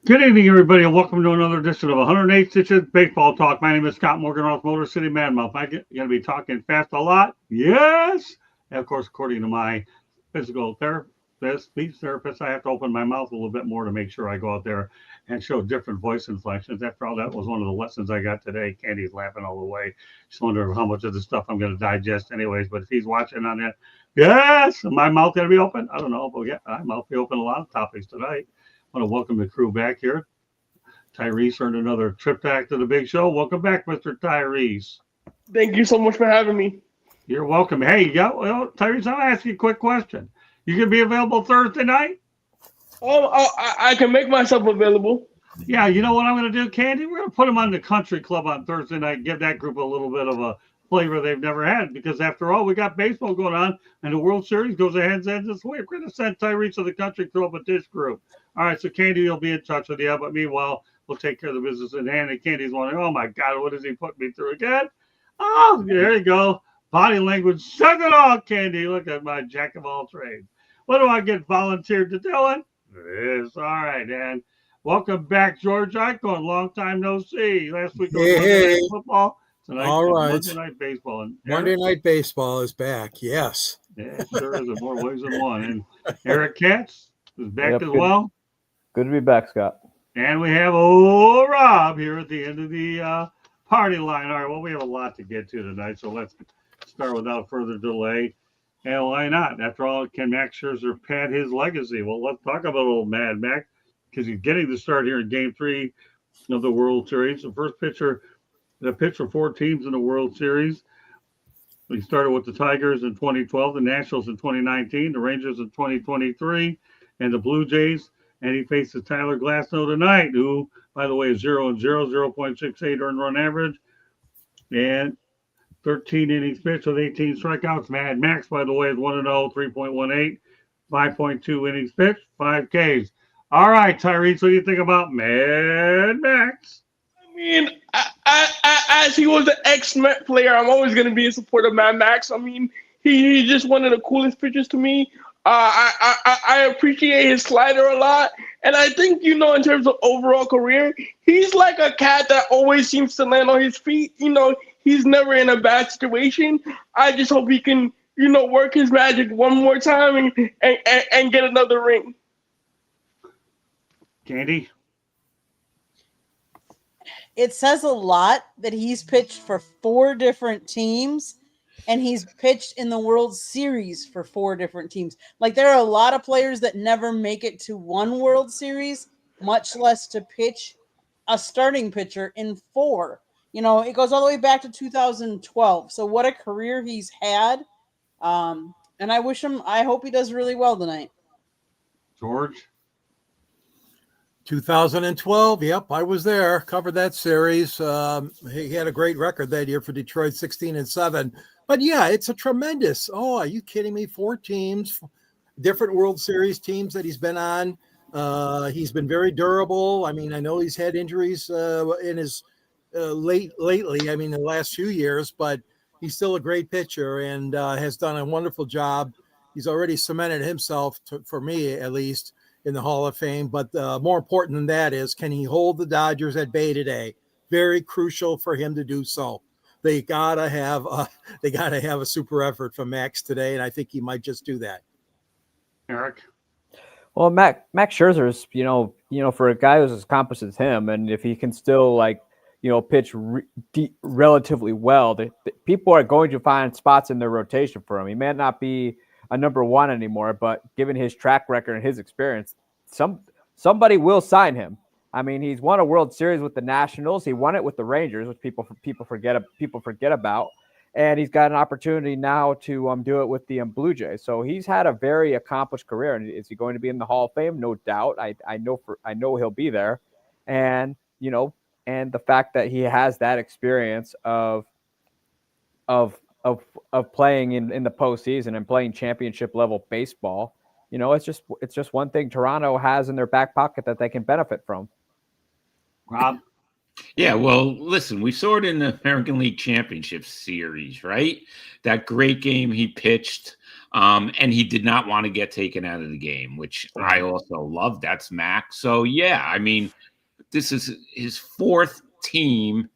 Good evening, everybody, and welcome to another edition of 108 Stitches Baseball Talk. My name is Scott Morgan, off Motor City Madmouth. I'm going to be talking fast a lot. Yes! And of course, according to my physical therapist, speech therapist, I have to open my mouth a little bit more to make sure I go out there and show different voice inflections. After all, that was one of the lessons I got today. Candy's laughing all the way. Just wonder how much of the stuff I'm going to digest anyways. But if he's watching on that, yes! My mouth going to be open? I don't know, but yeah, my mouth be open a lot of topics tonight. I want to welcome the crew back here. Tyrese earned another trip back to the big show. Welcome back, Mr. Tyrese. Thank you so much for having me. You're welcome. Hey, Tyrese, I'll ask you a quick question. You going to be available Thursday night? I can make myself available. Yeah, you know what I'm going to do, Candy? We're going to put them on the country club on Thursday night, give that group a little bit of a flavor they've never had, because after all, we got baseball going on, and the World Series goes ahead and this week. We're going to send Tyrese to the country club with this group. All right, so Candy will be in touch with you, but meanwhile, we'll take care of the business in hand. And Candy's wondering, oh my God, what does he put me through again? Oh, there you go. Body language, suck it all, Candy. Look at my jack of all trades. What do I get volunteered to do? Yes, all right, and welcome back, George Icon. Long time no see. Last week was Monday Night Football. Tonight, all right. Monday Night Baseball. And Monday Night Baseball is back, yes. Yeah, it sure is in more ways than one. And Eric Katz is back as well. Good to be back, Scott. And we have old Rob here at the end of the party line. All right, well, we have a lot to get to tonight, so let's start without further delay. And why not? After all, can Max Scherzer pad his legacy? Well, let's talk about old Mad Max, because he's getting the start here in Game 3 of the World Series. The first pitcher that pitched for 4 teams in the World Series. He started with the Tigers in 2012, the Nationals in 2019, the Rangers in 2023, and the Blue Jays. And he faces Tyler Glasnow tonight, who, by the way, is 0-0, 0.68 earned run average, and 13 innings pitched with 18 strikeouts. Mad Max, by the way, is 1-0, 3.18, 5.2 innings pitched, 5 Ks. All right, Tyrese, what do you think about Mad Max? I mean, as he was an ex-Met player, I'm always going to be in support of Mad Max. I mean, he's just one of the coolest pitchers to me. I appreciate his slider a lot. And I think, in terms of overall career, he's like a cat that always seems to land on his feet. He's never in a bad situation. I just hope he can, work his magic one more time and get another ring. Candy? It says a lot that he's pitched for 4 different teams. And he's pitched in the World Series for 4 different teams. Like, there are a lot of players that never make it to one World Series, much less to pitch a starting pitcher in 4. It goes all the way back to 2012. So what a career he's had. And I hope he does really well tonight. George? 2012, yep, I was there, covered that series. He had a great record that year for Detroit, 16-7. But yeah, it's a tremendous. Oh, are you kidding me? 4 teams, different World Series teams that he's been on. He's been very durable. I mean, I know he's had injuries in his lately. I mean, the last few years, but he's still a great pitcher and has done a wonderful job. He's already cemented himself, for me at least, in the Hall of Fame. But more important than that is, can he hold the Dodgers at bay today? Very crucial for him to do so. They gotta have a super effort from Max today, and I think he might just do that. Eric? Well, Max Scherzer is, for a guy who's as accomplished as him, and if he can still pitch relatively well, people are going to find spots in their rotation for him. He may not be a number 1 anymore, but given his track record and his experience, somebody will sign him. I mean, he's won a World Series with the Nationals. He won it with the Rangers, which people forget about, and he's got an opportunity now to do it with the Blue Jays. So he's had a very accomplished career. And is he going to be in the Hall of Fame? No doubt. I know he'll be there, and and the fact that he has that experience of playing in the postseason and playing championship level baseball, it's just one thing Toronto has in their back pocket that they can benefit from. Rob? Yeah, well, listen, we saw it in the American League Championship Series, right? That great game he pitched And he did not want to get taken out of the game, which I also love. That's Mac. So, yeah, I mean, this is his fourth team.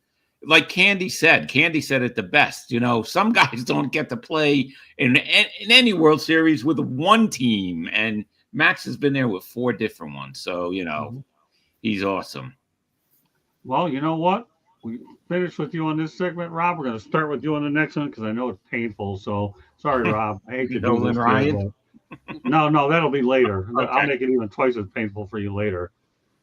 Like Candy said it the best. You know, some guys don't get to play in any World Series with one team, and Max has been there with 4 different ones. So, you know, he's awesome. Well, you know what? We finished with you on this segment, Rob. We're going to start with you on the next one because I know it's painful. So sorry, Rob. I hate to do Nolan this. Ryan? No, that'll be later. Okay. I'll make it even twice as painful for you later.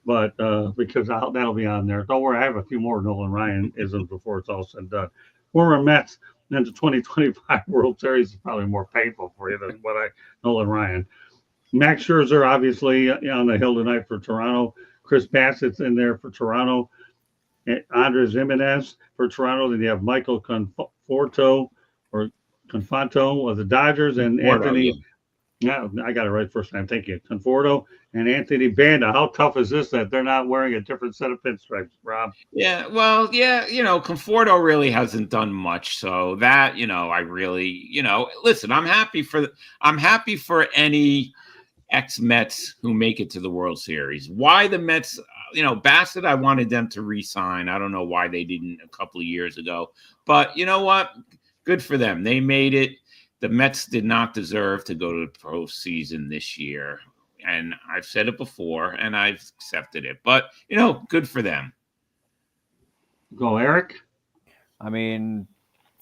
But because that'll be on there. Don't worry, I have a few more Nolan Ryan isms before it's all said and done. Former Mets and the 2025 World Series is probably more painful for you than Nolan Ryan. Max Scherzer, obviously, on the hill tonight for Toronto. Chris Bassett's in there for Toronto. Andres Jimenez for Toronto. Then you have Michael Conforto of the Dodgers and Anthony. Yeah, I got it right first time. Thank you. Conforto and Anthony Banda. How tough is this that they're not wearing a different set of pinstripes, Rob? Yeah, well, yeah, you know, Conforto really hasn't done much. So that, you know, I really, you know, listen, I'm happy for any ex-Mets who make it to the World Series. Why the Mets, you know, Bassett, I wanted them to re-sign. I don't know why they didn't a couple of years ago. But you know what? Good for them. They made it. The Mets did not deserve to go to the postseason this year. And I've said it before, and I've accepted it. But, you know, good for them. Go, Eric. I mean,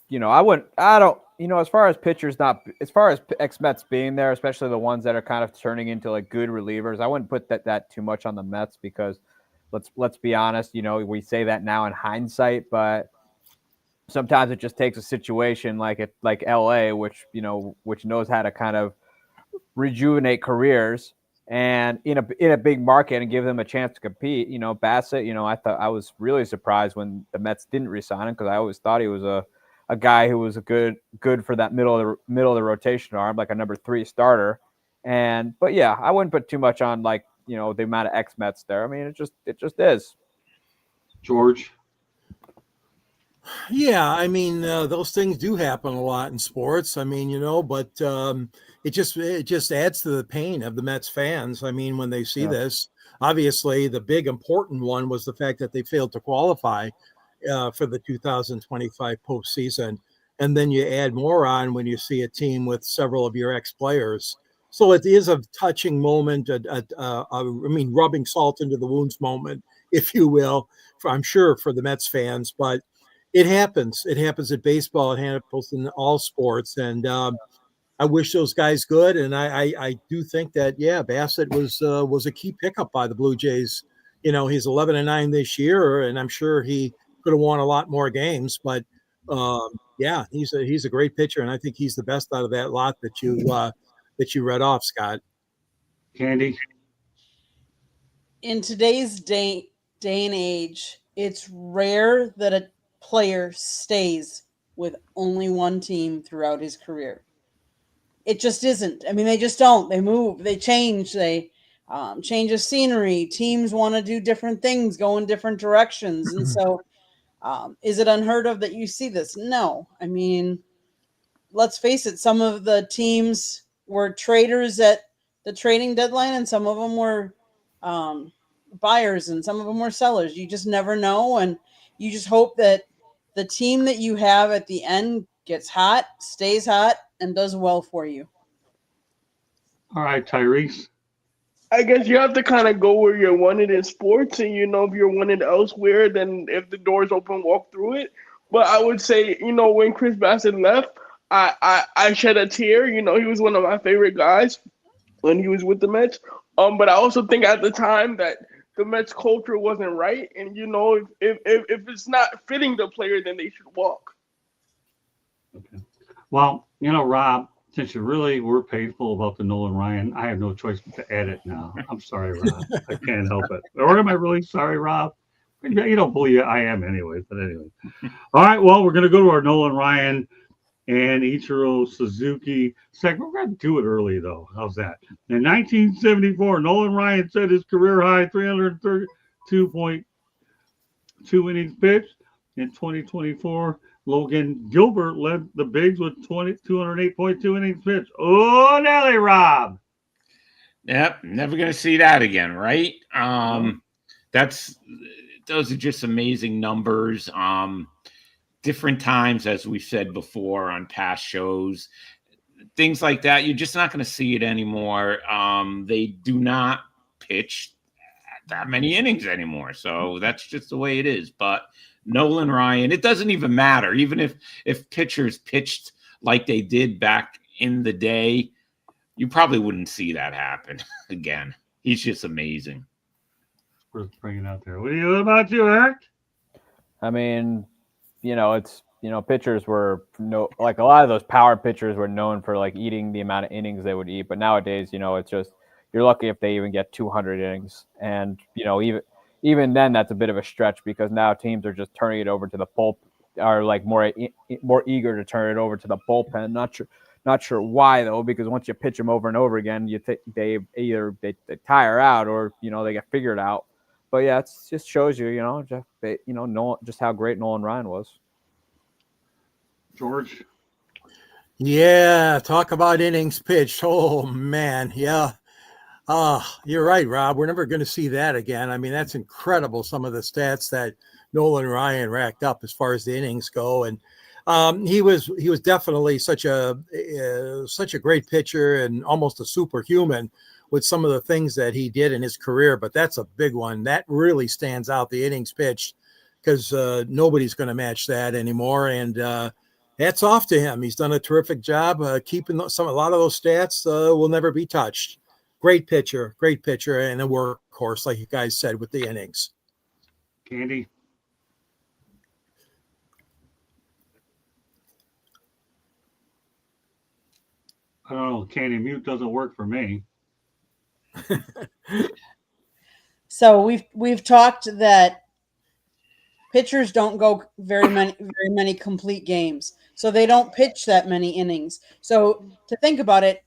you know, as far as pitchers, as far as ex-Mets being there, especially the ones that are kind of turning into like good relievers, I wouldn't put that too much on the Mets because let's be honest, you know, we say that now in hindsight, but sometimes it just takes a situation like LA, which knows how to kind of rejuvenate careers and in a big market and give them a chance to compete. You know, Bassett, you know, I was really surprised when the Mets didn't re-sign him because I always thought he was a guy who was good for that middle of the rotation arm, like a number 3 starter. But yeah, I wouldn't put too much on like, you know, the amount of ex-Mets there. I mean, it just is. George. Yeah, I mean, those things do happen a lot in sports. I mean, you know, but it just adds to the pain of the Mets fans. I mean, when they see this, obviously the big important one was the fact that they failed to qualify for the 2025 postseason. And then you add more on when you see a team with several of your ex-players. So it is a touching moment, rubbing salt into the wounds moment, if you will, I'm sure for the Mets fans. But it happens. It happens at baseball. It happens in all sports. And I wish those guys good. And I do think that, yeah, Bassett was a key pickup by the Blue Jays. You know, he's 11-9 this year, and I'm sure he could have won a lot more games. But yeah, he's a great pitcher, and I think he's the best out of that lot that you read off, Scott. Candy. In today's day and age, it's rare that a player stays with only one team throughout his career. It just isn't. I mean, they just don't. They move, they change, they change of scenery. Teams want to do different things, go in different directions. And so is it unheard of that you see this? No. I mean, let's face it, some of the teams were traders at the trading deadline, and some of them were buyers, and some of them were sellers. You just never know, and you just hope that the team that you have at the end gets hot, stays hot, and does well for you. All right, Tyrese. I guess you have to kind of go where you're wanted in sports, and you know if you're wanted elsewhere, then if the door's open, walk through it. But I would say, you know, when Chris Bassett left, I shed a tear. You know, he was one of my favorite guys when he was with the Mets. But I also think at the time that the Mets culture wasn't right, and you know, if it's not fitting the player, then they should walk. Okay. Well, you know, Rob, since you really were painful about the Nolan Ryan, I have no choice but to add it now. I'm sorry, Rob. I can't help it. Or am I really sorry, Rob? You don't believe I am anyway, but anyway. All right, well, we're going to go to our Nolan Ryan and Ichiro Suzuki segment. We're going to do it early, though. How's that? In 1974, Nolan Ryan set his career high 332.2 innings pitched. In 2024, Logan Gilbert led the bigs with 208.2 innings pitched. Oh, Nelly Rob. Yep, never going to see that again, right? Those are just amazing numbers. Different times, as we said before on past shows, things like that. You're just not going to see it anymore. They do not pitch that many innings anymore, so that's just the way it is. But Nolan Ryan, it doesn't even matter. Even if pitchers pitched like they did back in the day, you probably wouldn't see that happen again. He's just amazing. Worth bringing out there. What about you, Eric? I mean, pitchers were like a lot of those power pitchers were known for like eating the amount of innings they would eat. But nowadays, it's just you're lucky if they even get 200 innings, and even then that's a bit of a stretch because now teams are just turning it over to the are like more eager to turn it over to the bullpen. Not sure why though, because once you pitch them over and over again, they either tire out or they get figured out. But yeah, it just shows you, just how great Nolan Ryan was. George? Yeah, talk about innings pitched. Oh, man, yeah. You're right, Rob. We're never going to see that again. I mean, that's incredible, some of the stats that Nolan Ryan racked up as far as the innings go. And he was definitely such a great pitcher and almost a superhuman with some of the things that he did in his career. But that's a big one. That really stands out, the innings pitched, because nobody's going to match that anymore. And hats off to him. He's done a terrific job keeping a lot of those stats will never be touched. Great pitcher, and a workhorse, like you guys said, with the innings. Candy? I don't know. Candy, mute doesn't work for me. So we've talked that pitchers don't go very many complete games, so they don't pitch that many innings. So to think about it,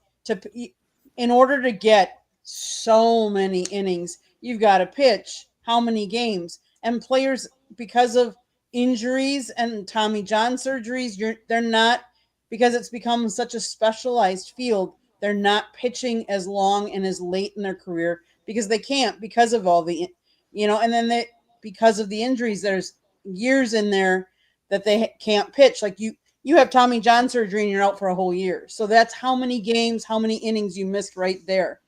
in order to get so many innings, you've got to pitch how many games. And players, because of injuries and Tommy John surgeries, they're not, because it's become such a specialized field, they're not pitching as long and as late in their career because they can't, because of all the, and then because of the injuries, there's years in there that they can't pitch. Like you have Tommy John surgery and you're out for a whole year. So that's how many games, how many innings you missed right there.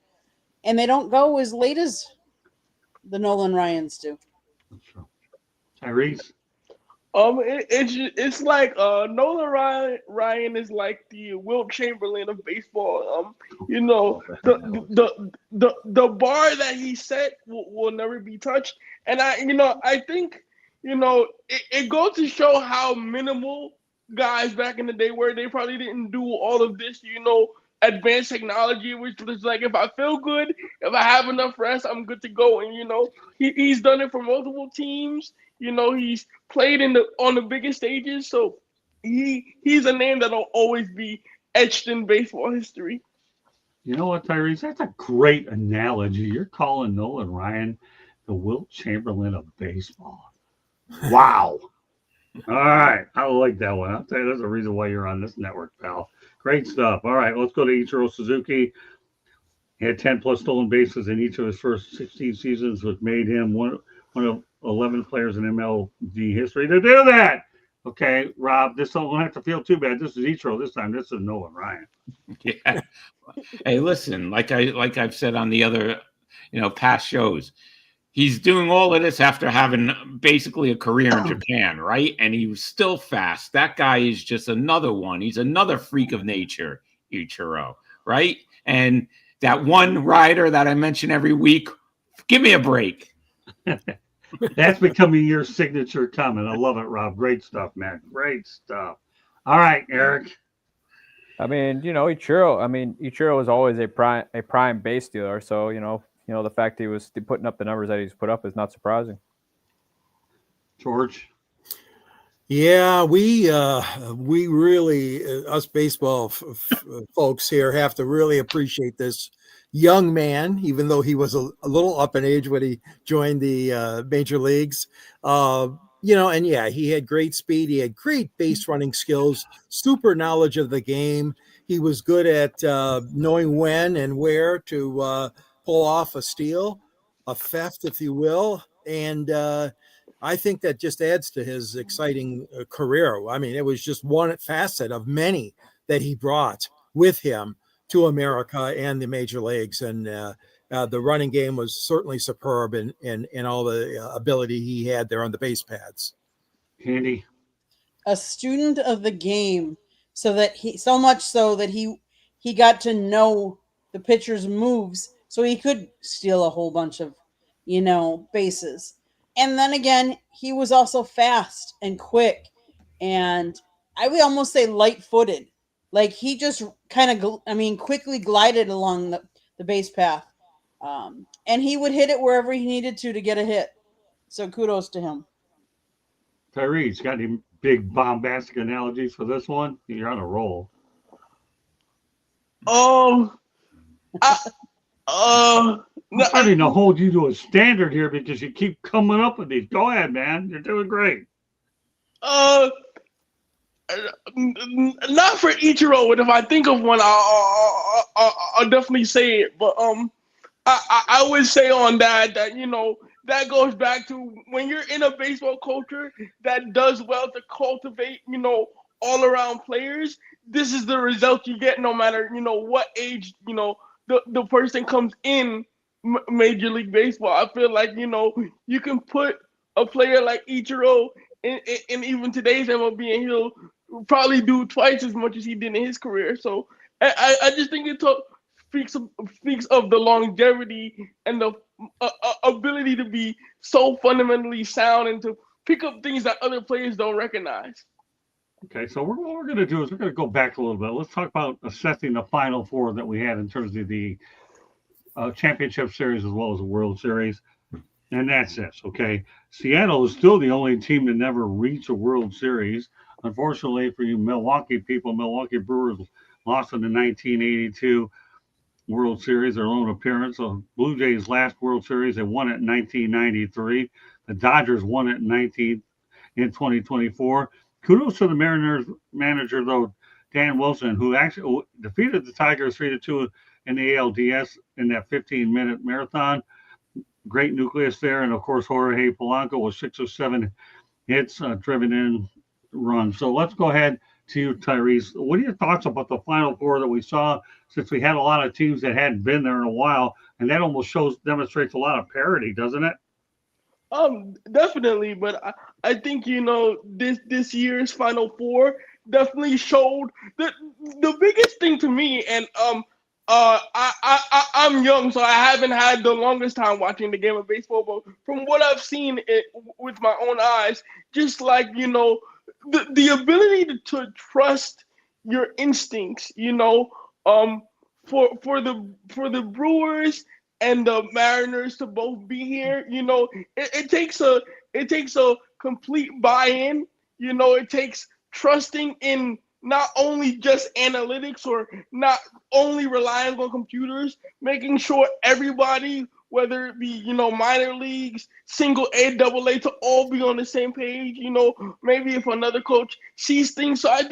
And they don't go as late as the Nolan Ryans do. That's true. Tyrese? It's like Nolan Ryan is like the Wilt Chamberlain of baseball. The bar that he set will never be touched. And I think it goes to show how minimal guys back in the day were. They probably didn't do all of this, advanced technology, which was like, if I feel good, if I have enough rest, I'm good to go. And he's done it for multiple teams. He's played on the biggest stages, so he's a name that'll always be etched in baseball history. You know what, Tyrese? That's a great analogy. You're calling Nolan Ryan the Wilt Chamberlain of baseball. Wow. All right. I like that one. I'll tell you, there's a reason why you're on this network, pal. Great stuff. All right, let's go to Ichiro Suzuki. He had 10 plus stolen bases in each of his first 16 seasons, which made him one of 11 players in MLB history to do that. Okay, Rob, this don't have to feel too bad. This is Ichiro this time. This is Nolan Ryan. Yeah. Hey, listen, like I've said on the other, past shows, he's doing all of this after having basically a career in Japan, right? And he was still fast. That guy is just another one. He's another freak of nature, Ichiro, right? And that one rider that I mention every week, give me a break. That's becoming your signature comment. I love it, Rob. Great stuff, man. Great stuff. All right, Eric. I mean, Ichiro was always a prime base stealer. So, the fact he was putting up the numbers that he's put up is not surprising. George? Yeah, we really, us baseball folks here, have to really appreciate this young man, even though he was a little up in age when he joined the major leagues. And yeah, he had great speed. He had great base running skills, super knowledge of the game. He was good at knowing when and where to pull off a steal, a theft, if you will. And I think that just adds to his exciting career. I mean, it was just one facet of many that he brought with him to America and the major leagues. And the running game was certainly superb in all the ability he had there on the base pads. Candy. A student of the game, so much so that he got to know the pitcher's moves, so he could steal a whole bunch of bases. And then again, he was also fast and quick, and I would almost say light-footed. Like he just kind of, quickly glided along the base path, and he would hit it wherever he needed to get a hit. So kudos to him. Tyrese, got any big bombastic analogies for this one? You're on a roll. Oh, I'm starting to hold you to a standard here because you keep coming up with these. Go ahead, man. You're doing great. not for Ichiro, but if I think of one, I'll definitely say it. But I would say on that that goes back to when you're in a baseball culture that does well to cultivate all around players. This is the result you get no matter what age the person comes in Major League Baseball. I feel like you can put a player like Ichiro in even today's MLB, and he'll probably do twice as much as he did in his career. So I just think it speaks of the longevity and the ability to be so fundamentally sound and to pick up things that other players don't recognize. Okay, so what we're going to do is we're going to go back a little bit. Let's talk about assessing the Final Four that we had in terms of the Championship Series as well as the World Series. And that's this, okay? Seattle is still the only team to never reach a World Series. Unfortunately for you Milwaukee people, Milwaukee Brewers lost in the 1982 World Series, their own appearance. So Blue Jays' last World Series, they won it in 1993. The Dodgers won it in 2024. Kudos to the Mariners manager, though, Dan Wilson, who actually defeated the Tigers 3-2 in the ALDS in that 15-minute marathon. Great nucleus there. And, of course, Jorge Polanco was 6 or 7 hits, driven in runs. So let's go ahead to you, Tyrese. What are your thoughts about the Final Four that we saw, since we had a lot of teams that hadn't been there in a while, and that almost demonstrates a lot of parity, doesn't it? Definitely, but I think this year's Final Four definitely showed the biggest thing to me, and I'm young, so I haven't had the longest time watching the game of baseball, but from what I've seen it with my own eyes, just like the ability to trust your instincts, for the Brewers and the Mariners to both be here, it takes a complete buy-in. It takes trusting in not only just analytics or not only relying on computers, making sure everybody, whether it be minor leagues, single A, double A, to all be on the same page. Maybe if another coach sees things. So I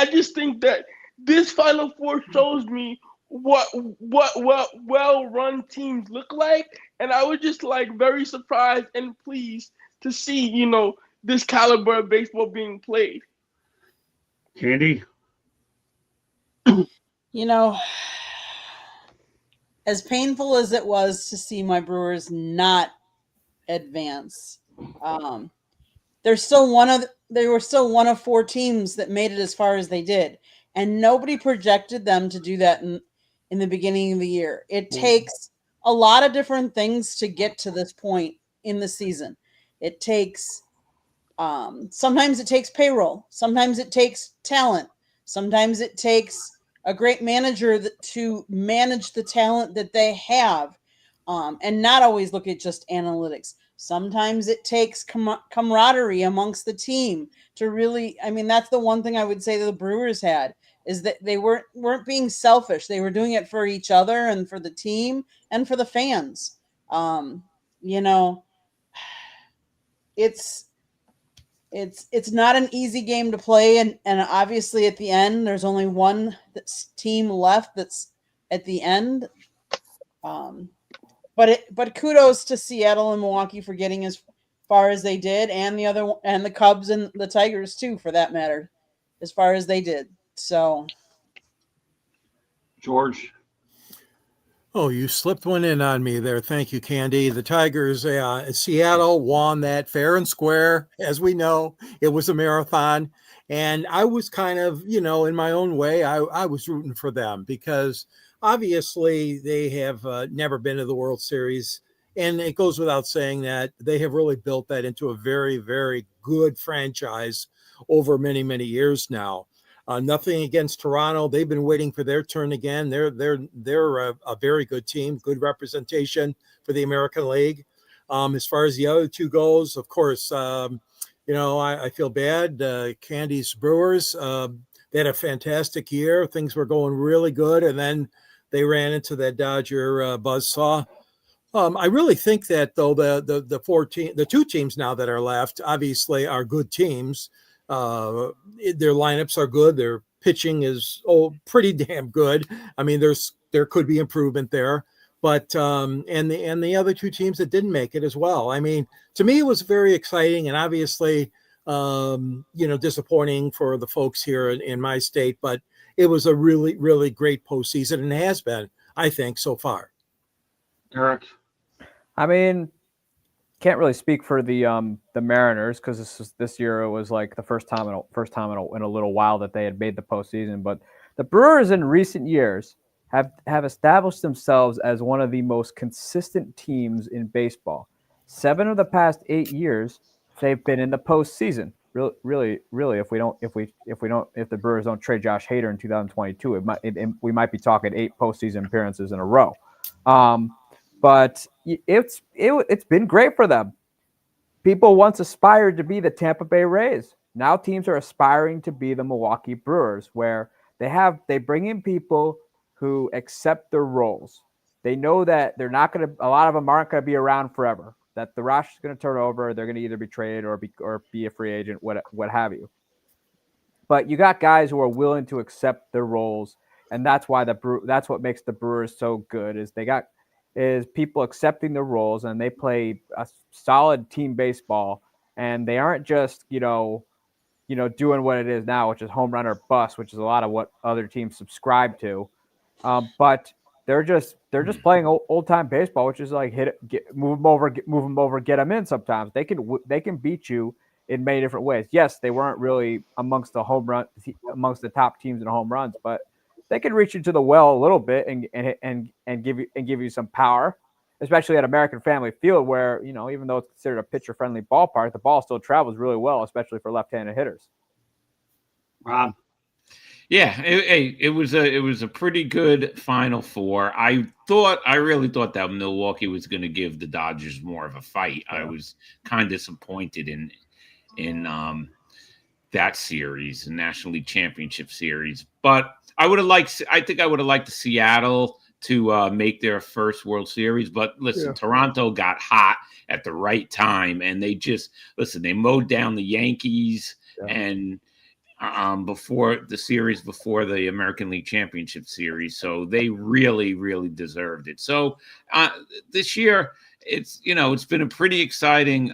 just think that this Final Four shows me what well-run teams look like, and I was just very surprised and pleased to see this caliber of baseball being played. Candy? As painful as it was to see my Brewers not advance, they were still one of 4 teams that made it as far as they did, and nobody projected them to do that in the beginning of the year. It takes a lot of different things to get to this point in the season. It takes sometimes it takes payroll, sometimes it takes talent, sometimes it takes a great manager to manage the talent that they have, and not always look at just analytics. Sometimes it takes camaraderie amongst the team to really, that's the one thing I would say that the Brewers had, is that they weren't being selfish. They were doing it for each other and for the team and for the fans. It's it's not an easy game to play, and obviously at the end there's only one team left that's at the end. But kudos to Seattle and Milwaukee for getting as far as they did, and the Cubs and the Tigers too, for that matter, as far as they did. So, George. Oh, you slipped one in on me there. Thank you, Candy. The Tigers, Seattle won that fair and square. As we know, it was a marathon. And I was kind of, in my own way, I was rooting for them because obviously they have never been to the World Series. And it goes without saying that they have really built that into a very, very good franchise over many, many years now. Nothing against Toronto. They've been waiting for their turn again. They're a very good team, good representation for the American League. As far as the other two goes, of course, I feel bad. Candy's Brewers, they had a fantastic year. Things were going really good, and then they ran into that Dodger buzzsaw. I really think that though the two teams now that are left obviously are good teams. Their lineups are good. Their pitching is pretty damn good. I mean, there could be improvement there, but and the other two teams that didn't make it as well. I mean, to me, it was very exciting and obviously, disappointing for the folks here in my state. But it was a really, really great postseason and has been, I think, so far. Eric. I mean, can't really speak for the Mariners because this year it was like the first time in a little while that they had made the postseason. But the Brewers in recent years have established themselves as one of the most consistent teams in baseball. 7 of the past 8 years they've been in the postseason. Really, if the Brewers don't trade Josh Hader in 2022, we might be talking 8 postseason appearances in a row. But it's been great for them. People once aspired to be the Tampa Bay Rays. Now teams are aspiring to be the Milwaukee Brewers, where they bring in people who accept their roles. They know that a lot of them aren't going to be around forever. That the roster is going to turn over. They're going to either be traded or be a free agent, what have you. But you got guys who are willing to accept their roles, and that's why that's what makes the Brewers so good. Is people accepting the roles, and they play a solid team baseball, and they aren't just doing what it is now, which is home run or bust, which is a lot of what other teams subscribe to. But they're just playing old time baseball, which is like move them over, get them in. Sometimes they can beat you in many different ways. Yes, they weren't really amongst the top teams in home runs, but they can reach into the well a little bit and give you some power, especially at American Family Field, where even though it's considered a pitcher-friendly ballpark, the ball still travels really well, especially for left-handed hitters. Rob. Yeah, it was a pretty good Final Four. I really thought that Milwaukee was going to give the Dodgers more of a fight. Yeah. I was kind of disappointed in that series, the National League Championship Series, but I think I would have liked Seattle to make their first World Series. But listen, Toronto got hot at the right time, and they mowed down the Yankees and before the American League Championship Series. So they really, really deserved it. So this year, it's been a pretty exciting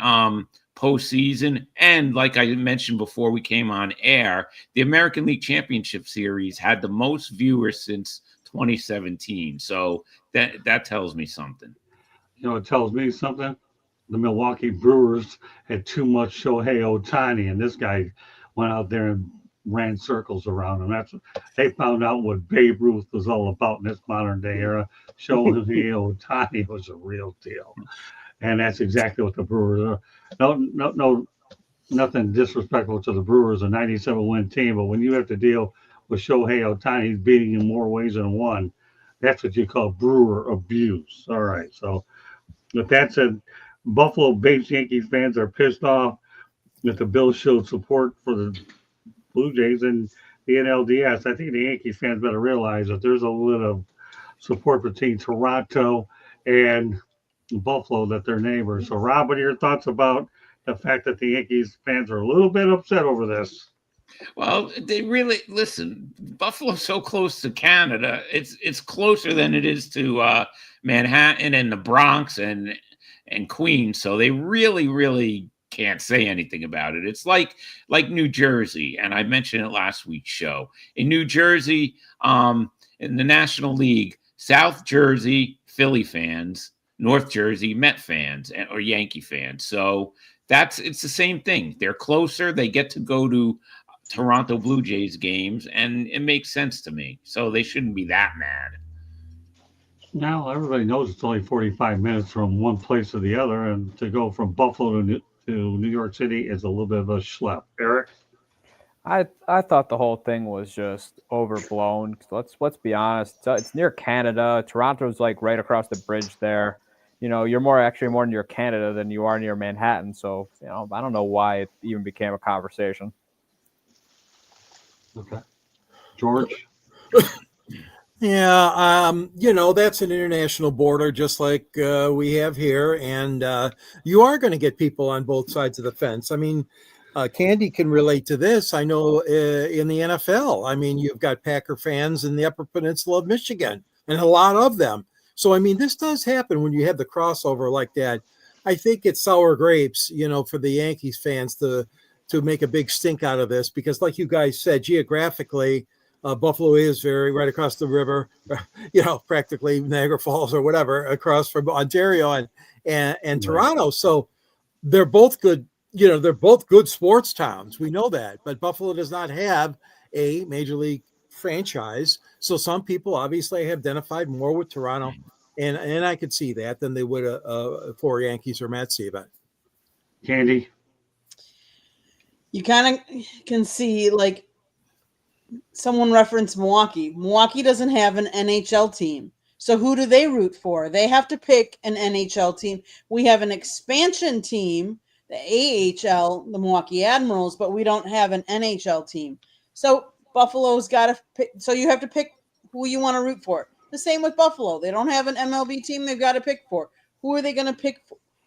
postseason. And like I mentioned before we came on air, the American League Championship Series had the most viewers since 2017. So that tells me something. It tells me something. The Milwaukee Brewers had too much Shohei Ohtani, and this guy went out there and ran circles around him. They found out what Babe Ruth was all about in this modern day era. Shohei Ohtani was a real deal. And that's exactly what the Brewers are. No, nothing disrespectful to the Brewers, a 97-win team. But when you have to deal with Shohei Ohtani beating you more ways than one, that's what you call Brewer abuse. All right. So with that said, Buffalo-based Yankees fans are pissed off that the Bills showed support for the Blue Jays and the NLDS. I think the Yankees fans better realize that there's a little support between Toronto and Buffalo, that they're neighbors. So, Rob, what are your thoughts about the fact that the Yankees fans are a little bit upset over this. Well, they really listen. Buffalo's so close to Canada. It's closer than it is to Manhattan and the Bronx and Queens. So they really can't say anything about it. It's like New Jersey, and I mentioned it last week's show. In New Jersey, in the National League, South Jersey Philly fans, North Jersey Met fans, or Yankee fans. So it's the same thing. They're closer. They get to go to Toronto Blue Jays games, and it makes sense to me. So they shouldn't be that mad. Now everybody knows it's only 45 minutes from one place to the other, and to go from Buffalo to New York City is a little bit of a schlep. Eric? I thought the whole thing was just overblown. Let's be honest. It's near Canada. Toronto's like right across the bridge there. You're more near Canada than you are near Manhattan. So, I don't know why it even became a conversation. Okay. George? Yeah, that's an international border just like we have here. And you are going to get people on both sides of the fence. I mean, Candy can relate to this. I know in the NFL, I mean, you've got Packer fans in the Upper Peninsula of Michigan, and a lot of them. So, I mean, this does happen when you have the crossover like that. I think it's sour grapes, for the Yankees fans to make a big stink out of this, because like you guys said, geographically, Buffalo is very right across the river, practically Niagara Falls or whatever, across from Ontario and Toronto. So they're both good. They're both good sports towns. We know that, but Buffalo does not have a major league franchise. So some people obviously have identified more with Toronto, and I could see that than they would for Yankees or Mets even. Candy? You kind of can see, like, someone referenced Milwaukee. Milwaukee doesn't have an NHL team. So who do they root for? They have to pick an NHL team. We have an expansion team, the AHL, the Milwaukee Admirals, but we don't have an NHL team. So Buffalo's got to pick. So you have to pick who you want to root for. The same with Buffalo. They don't have an MLB team they've got to pick for. Who are they going to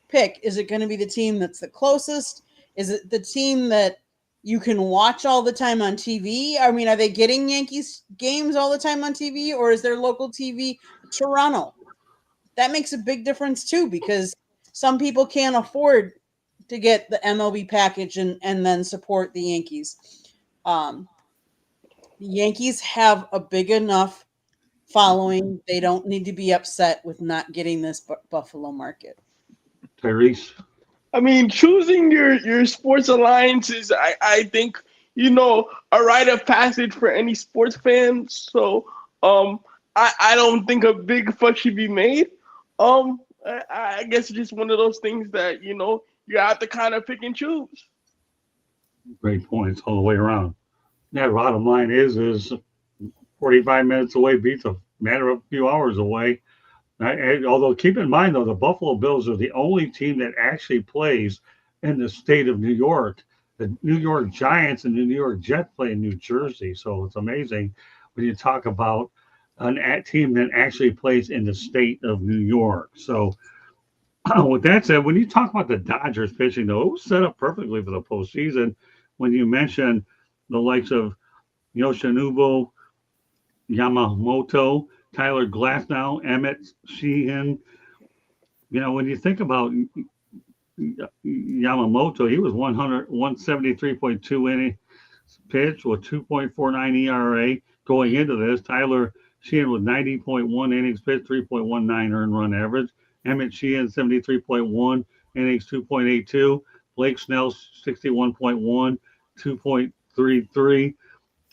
pick? Is it going to be the team that's the closest? Is it the team that you can watch all the time on TV? I mean, are they getting Yankees games all the time on TV, or is their local TV Toronto? That makes a big difference too, because some people can't afford to get the MLB package and then support the Yankees. The Yankees have a big enough following. They don't need to be upset with not getting this Buffalo market. Tyrese? I mean, choosing your sports alliances, I think, a rite of passage for any sports fan. So I don't think a big fuss should be made. I guess it's just one of those things that, you have to kind of pick and choose. Great points all the way around. Yeah, bottom line is 45 minutes away beats a matter of a few hours away. Although keep in mind, though, the Buffalo Bills are the only team that actually plays in the state of New York. The New York Giants and the New York Jets play in New Jersey. So it's amazing when you talk about a team that actually plays in the state of New York. So with that said, when you talk about the Dodgers pitching, though, it was set up perfectly for the postseason. When you mention the likes of Yoshinobu Yamamoto, Tyler Glasnow, Emmett Sheehan. When you think about Yamamoto, he was 173.2 innings pitched with 2.49 ERA going into this. Tyler Sheehan with 90.1 innings pitched, 3.19 earned run average. Emmett Sheehan 73.1 innings, 2.82. Blake Snell 61.1, 2.33.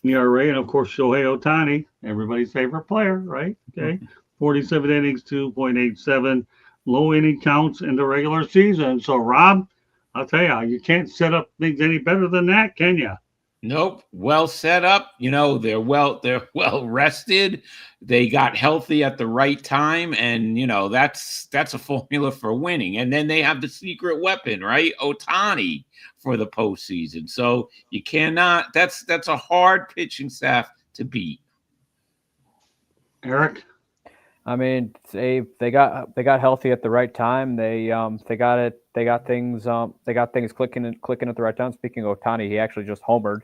ERA, and of course Shohei Ohtani, everybody's favorite player, right? Okay, 47 innings, 2.87, low inning counts in the regular season. So Rob, I'll tell you can't set up things any better than that, can you? Nope. Well set up. They're well rested. They got healthy at the right time, and that's a formula for winning. And then they have the secret weapon, right? Ohtani for the postseason. So you cannot. That's a hard pitching staff to beat. Eric? I mean, they got healthy at the right time. They got things clicking at the right time. Speaking of Otani, he actually just homered,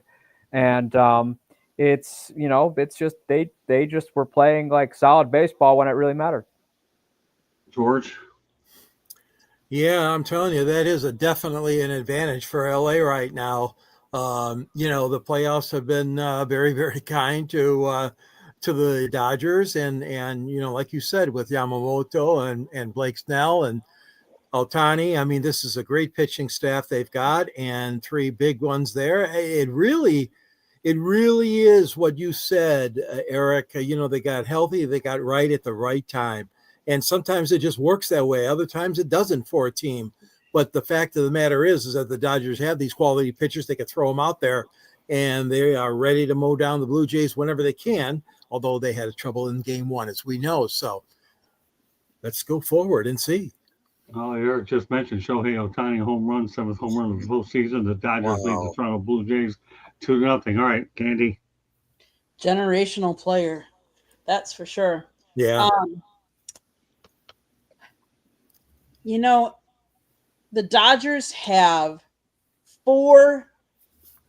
and it's it's just they just were playing like solid baseball when it really mattered. George? Yeah, I'm telling you, that is definitely an advantage for LA right now. The playoffs have been very, very kind to the Dodgers, and like you said, with Yamamoto and Blake Snell and Altani. I mean, this is a great pitching staff they've got, and three big ones there. It really is what you said, Eric. They got healthy, they got right at the right time. And sometimes it just works that way. Other times it doesn't for a team. But the fact of the matter is that the Dodgers have these quality pitchers. They can throw them out there, and they are ready to mow down the Blue Jays whenever they can, although they had trouble in game one, as we know. So let's go forward and see. Well, Eric just mentioned Shohei Otani, home run, 7th home run of the postseason. The Dodgers lead the Toronto Blue Jays 2-0. All right, Candy. Generational player. That's for sure. Yeah. The Dodgers have 4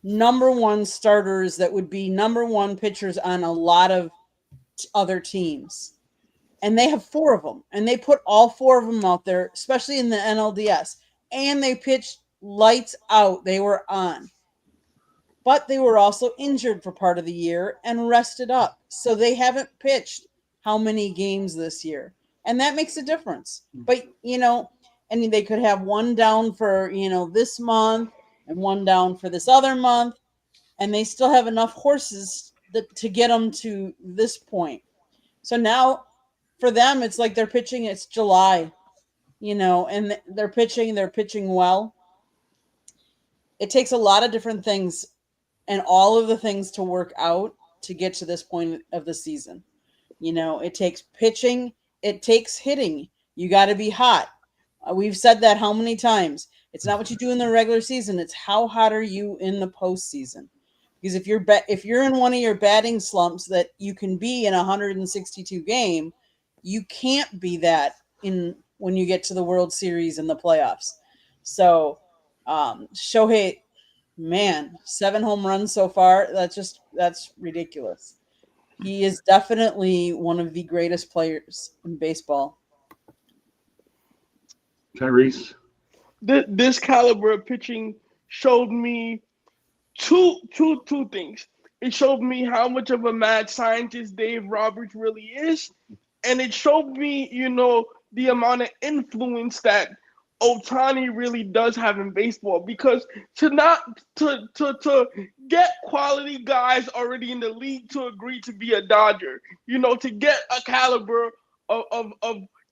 number one starters that would be number one pitchers on a lot of other teams. And they have 4 of them. And they put all 4 of them out there, especially in the NLDS. And they pitched lights out. They were on. But they were also injured for part of the year and rested up. So they haven't pitched how many games this year. And that makes a difference. But, and they could have one down for, this month and one down for this other month. And they still have enough horses to get them to this point. So now for them, it's like they're pitching, it's July, and they're pitching well. It takes a lot of different things and all of the things to work out to get to this point of the season. It takes pitching, it takes hitting. You got to be hot. We've said that how many times? It's not what you do in the regular season. It's how hot are you in the postseason. Because if you're in one of your batting slumps that you can be in a 162 game, you can't be that when you get to the World Series and the playoffs. So Shohei, man, 7 home runs so far. That's ridiculous. He is definitely one of the greatest players in baseball. Tyrese. This caliber of pitching showed me two things. It showed me how much of a mad scientist Dave Roberts really is, and it showed me, the amount of influence that Otani really does have in baseball. Because to get quality guys already in the league to agree to be a Dodger, to get a caliber of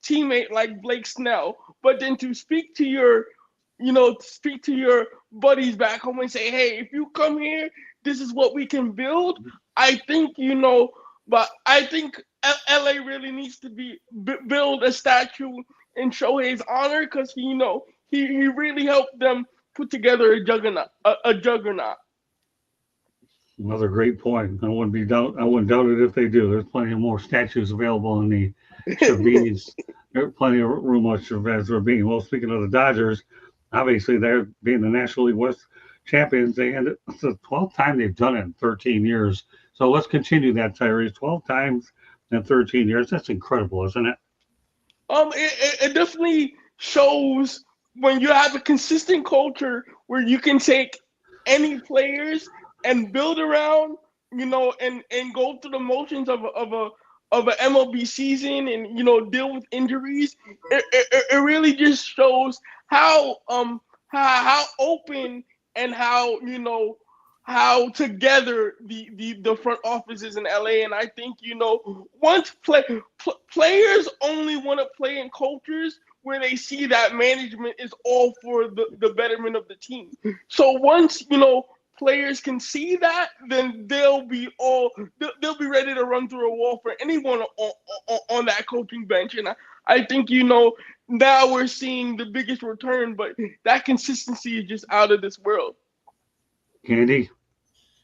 teammate like Blake Snell, but then to speak to your buddies back home and say, hey, if you come here, this is what we can build. I think, but I think LA really needs to build a statue in Shohei's honor, because he really helped them put together a juggernaut. Another great point. I wouldn't doubt it if they do. There's plenty of more statues available in the Chavez. There's plenty of room on Chavez Ravine. Well, speaking of the Dodgers, obviously they're being the National League West champions. It's the 12th time they've done it in 13 years. So let's continue that, Tyrese. 12 times in 13 years. That's incredible, isn't it? It definitely shows when you have a consistent culture where you can take any players and build around, and go through the motions of an MLB season and deal with injuries. It really just shows how open and how together the front office is in LA. And I think once players only want to play in cultures where they see that management is all for the betterment of the team. So once players can see that, then they'll be ready to run through a wall for anyone on that coaching bench. And I think now we're seeing the biggest return, but that consistency is just out of this world. Candy.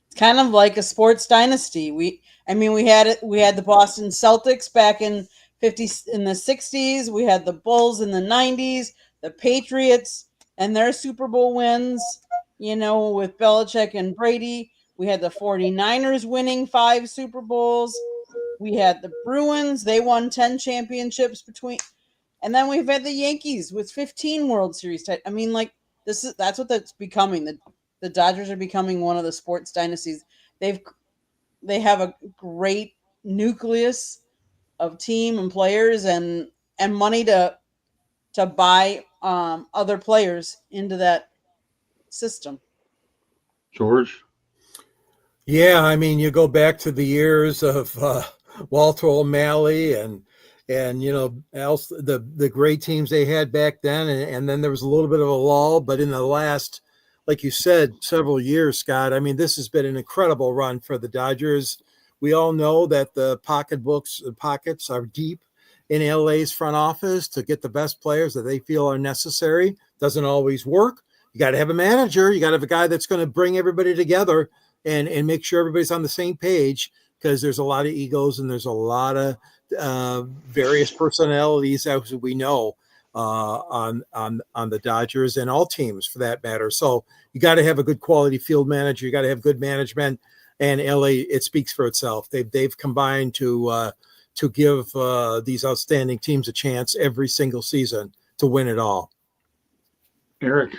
It's kind of like a sports dynasty. We had the Boston Celtics back in in the 60s, we had the Bulls in the 90s, the Patriots and their Super Bowl wins, with Belichick and Brady. We had the 49ers winning 5 Super Bowls. We had the Bruins, they won 10 championships and then we've had the Yankees with 15 World Series. I mean, like, that's what that's becoming. The Dodgers are becoming one of the sports dynasties. They have a great nucleus of team and players and money to buy other players into that system. George? Yeah, I mean, you go back to the years of Walter O'Malley and the great teams they had back then, and then there was a little bit of a lull. But in the last, like you said, several years, Scott, I mean, this has been an incredible run for the Dodgers. We all know that the pockets are deep in LA's front office to get the best players that they feel are necessary. Doesn't always work. You got to have a manager. You got to have a guy that's going to bring everybody together and make sure everybody's on the same page, because there's a lot of egos and there's a lot of various personalities, as we know, on the Dodgers and all teams for that matter. So you got to have a good quality field manager. You got to have good management, and LA, it speaks for itself. They've combined to give these outstanding teams a chance every single season to win it all. Eric?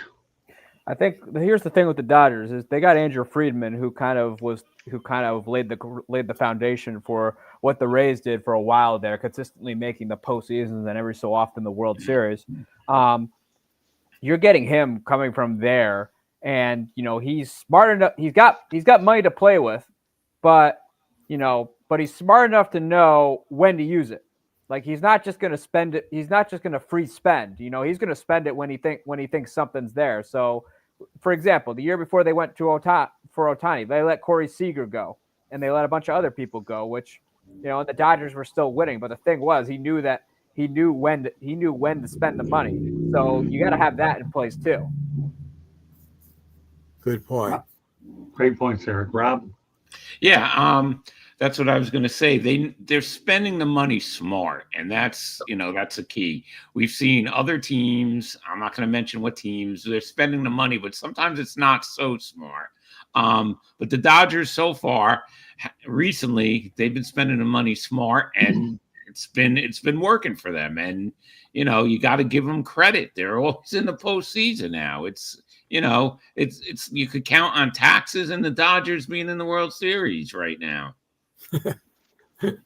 I think here's the thing with the Dodgers is they got Andrew Friedman, who kind of laid the foundation for what the Rays did for a while there, consistently making the postseasons and every so often the World Series. You're getting him coming from there, and he's smart enough. He's got money to play with, but he's smart enough to know when to use it. Like, he's not just going to spend it. He's not just going to free spend. He's going to spend it when he thinks something's there. So, for example, the year before they went to Ohtani, they let Corey Seager go, and they let a bunch of other people go, which the Dodgers were still winning. But the thing was, he knew when to spend the money. So you got to have that in place too. Good point. Great points, Eric. Rob? Yeah, that's what I was going to say. They're spending the money smart, and that's a key. We've seen other teams. I'm not going to mention what teams they're spending the money, but sometimes it's not so smart. But the Dodgers so far, recently, they've been spending the money smart, and it's been working for them. And you got to give them credit. They're always in the postseason now. It's you could count on taxes and the Dodgers being in the World Series right now.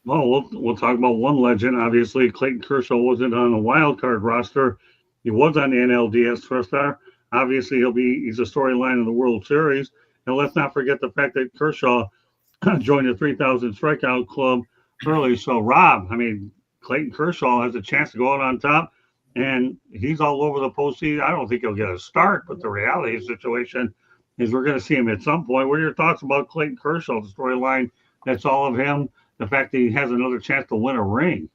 Well, we'll talk about one legend. Obviously, Clayton Kershaw wasn't on the wild card roster. He was on the NLDS roster. Obviously, he's a storyline in the World Series. And let's not forget the fact that Kershaw joined the 3,000 strikeout club early. So, Rob, I mean, Clayton Kershaw has a chance to go out on top, and he's all over the postseason. I don't think he'll get a start, but the reality of the situation is we're going to see him at some point. What are your thoughts about Clayton Kershaw, the storyline? That's all of him. The fact that he has another chance to win a ring.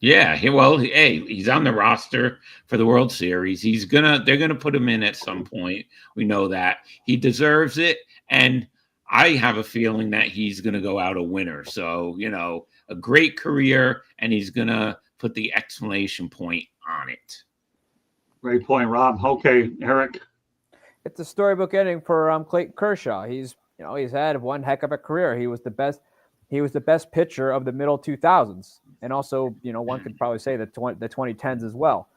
Yeah, he's on the roster for the World Series. They're gonna put him in at some point. We know that he deserves it, and I have a feeling that he's gonna go out a winner. So a great career, and he's gonna put the exclamation point on it. Great point, Rob. Okay, Eric. It's a storybook ending for Clayton Kershaw. He's had one heck of a career. He was the best pitcher of the middle 2000s, and also one could probably say the 2010s as well.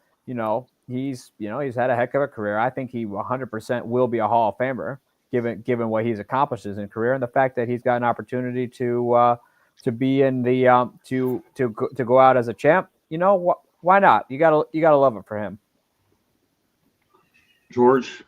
He's had a heck of a career. I think he 100% will be a Hall of Famer given what he's accomplished in his career, and the fact that he's got an opportunity to be in the to go out as a champ. Why not? You gotta love it for him. George.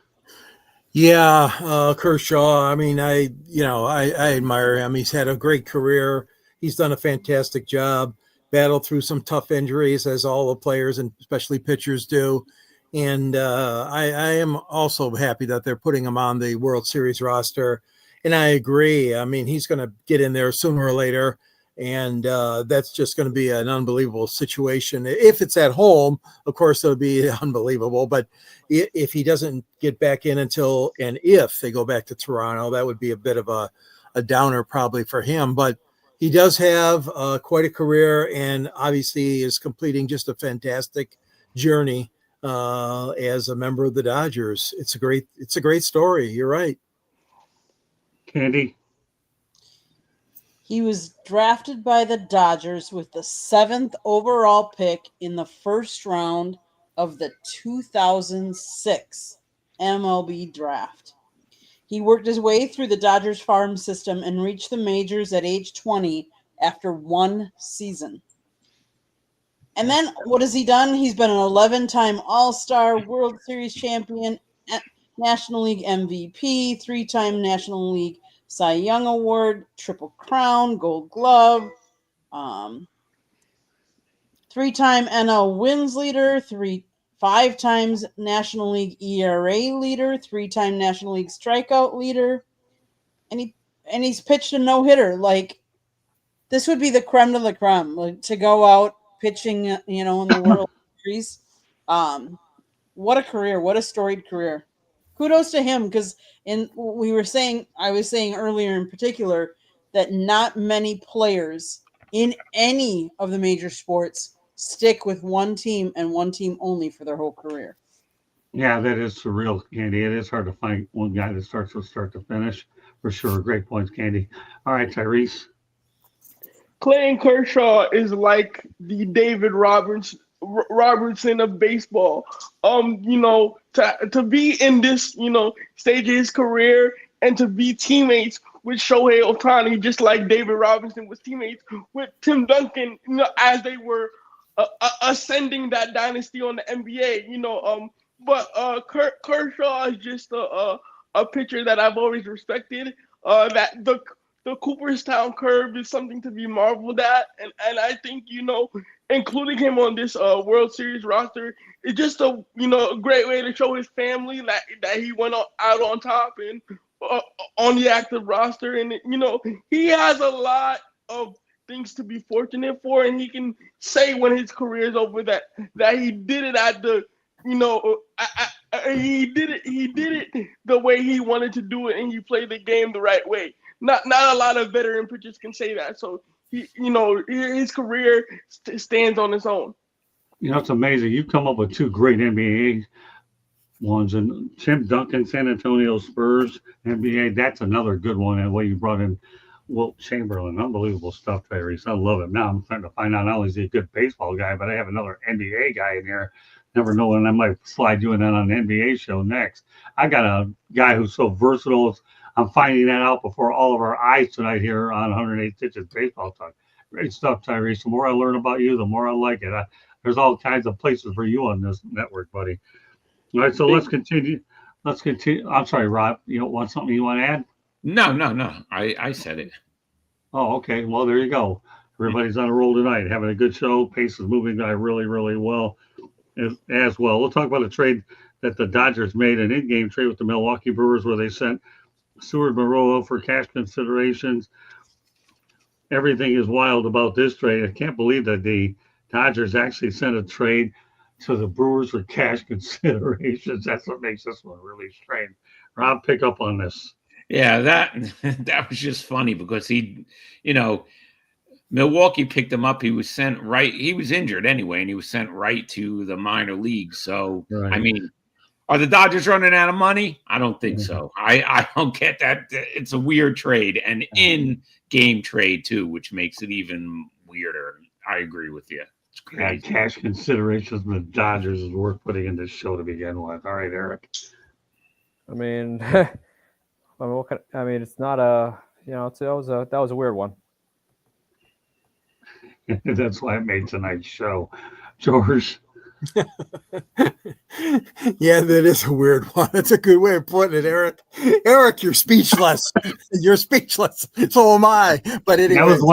Yeah, Kershaw. I mean, I admire him. He's had a great career. He's done a fantastic job. Battled through some tough injuries, as all the players and especially pitchers do. And I am also happy that they're putting him on the World Series roster. And I agree. I mean, he's going to get in there sooner or later. And that's just going to be an unbelievable situation. If it's at home, of course, it'll be unbelievable. But if he doesn't get back in if they go back to Toronto, that would be a bit of a downer probably for him. But he does have quite a career, and obviously is completing just a fantastic journey as a member of the Dodgers. It's a great story. You're right. Candy. He was drafted by the Dodgers with the 7th overall pick in the first round of the 2006 MLB draft. He worked his way through the Dodgers farm system and reached the majors at age 20 after one season. And then what has he done? He's been an 11-time All-Star, World Series champion, National League MVP, 3-time National League Cy Young Award, Triple Crown, Gold Glove, 3-time NL wins leader, 5 times National League ERA leader, 3-time National League strikeout leader, and he's pitched a no-hitter. Like, this would be the creme de la creme, like, to go out pitching, in the World Series. What a career! What a storied career! Kudos to him, because I was saying earlier in particular that not many players in any of the major sports stick with one team and one team only for their whole career. Yeah, that is surreal, Candy. It is hard to find one guy that starts from start to finish, for sure. Great points, Candy. All right, Tyrese. Clayton Kershaw is like the David Robertson of baseball. To be in this, stage of his career and to be teammates with Shohei Ohtani, just like David Robinson was teammates with Tim Duncan, as they were ascending that dynasty on the NBA, But Kershaw is just a pitcher that I've always respected. That the Cooperstown curve is something to be marveled at, and I think including him on this World Series roster is just a great way to show his family that he went out on top and on the active roster, and he has a lot of things to be fortunate for, and he can say when his career is over that he did it at the he did it the way he wanted to do it, and he played the game the right way. Not a lot of veteran pitchers can say that. So his career stands on its own. It's amazing. You come up with two great NBA ones, and Tim Duncan, San Antonio Spurs, NBA. That's another good one. And the way you brought in Wilt Chamberlain, unbelievable stuff, Tyrese. I love it. Now I'm starting to find out not only is he a good baseball guy, but I have another NBA guy in here. Never know when I might slide you in on an NBA show next. I got a guy who's so versatile. I'm finding that out before all of our eyes tonight here on 108 Stitches Baseball Talk. Great stuff, Tyrese. The more I learn about you, the more I like it. There's all kinds of places for you on this network, buddy. All right, so let's continue. I'm sorry, Rob. You don't want something you want to add? No. I said it. Oh, okay. Well, there you go. Everybody's on a roll tonight, having a good show. Pace is moving by really, really well as well. We'll talk about a trade that the Dodgers made, an in-game trade with the Milwaukee Brewers, where they sent Stuart Moreau for cash considerations. Everything is wild about this trade. I can't believe that the Dodgers actually sent a trade to the Brewers for cash considerations. That's what makes this one really strange. Rob, pick up on this. Yeah, that was just funny because Milwaukee picked him up. He was sent right. He was injured anyway, and he was sent right to the minor leagues. So, right. I mean, are the Dodgers running out of money? I don't think so. I don't get that. It's a weird trade, and in-game trade too, which makes it even weirder. I agree with you. It's crazy. Cash considerations with the Dodgers is worth putting in this show to begin with. All right, Eric. I mean, it's not a that was a weird one. That's why it made tonight's show. George. Yeah, that is a weird one. That's a good way of putting it, Eric. Eric, you're speechless. You're speechless. So am I. But anyway, that was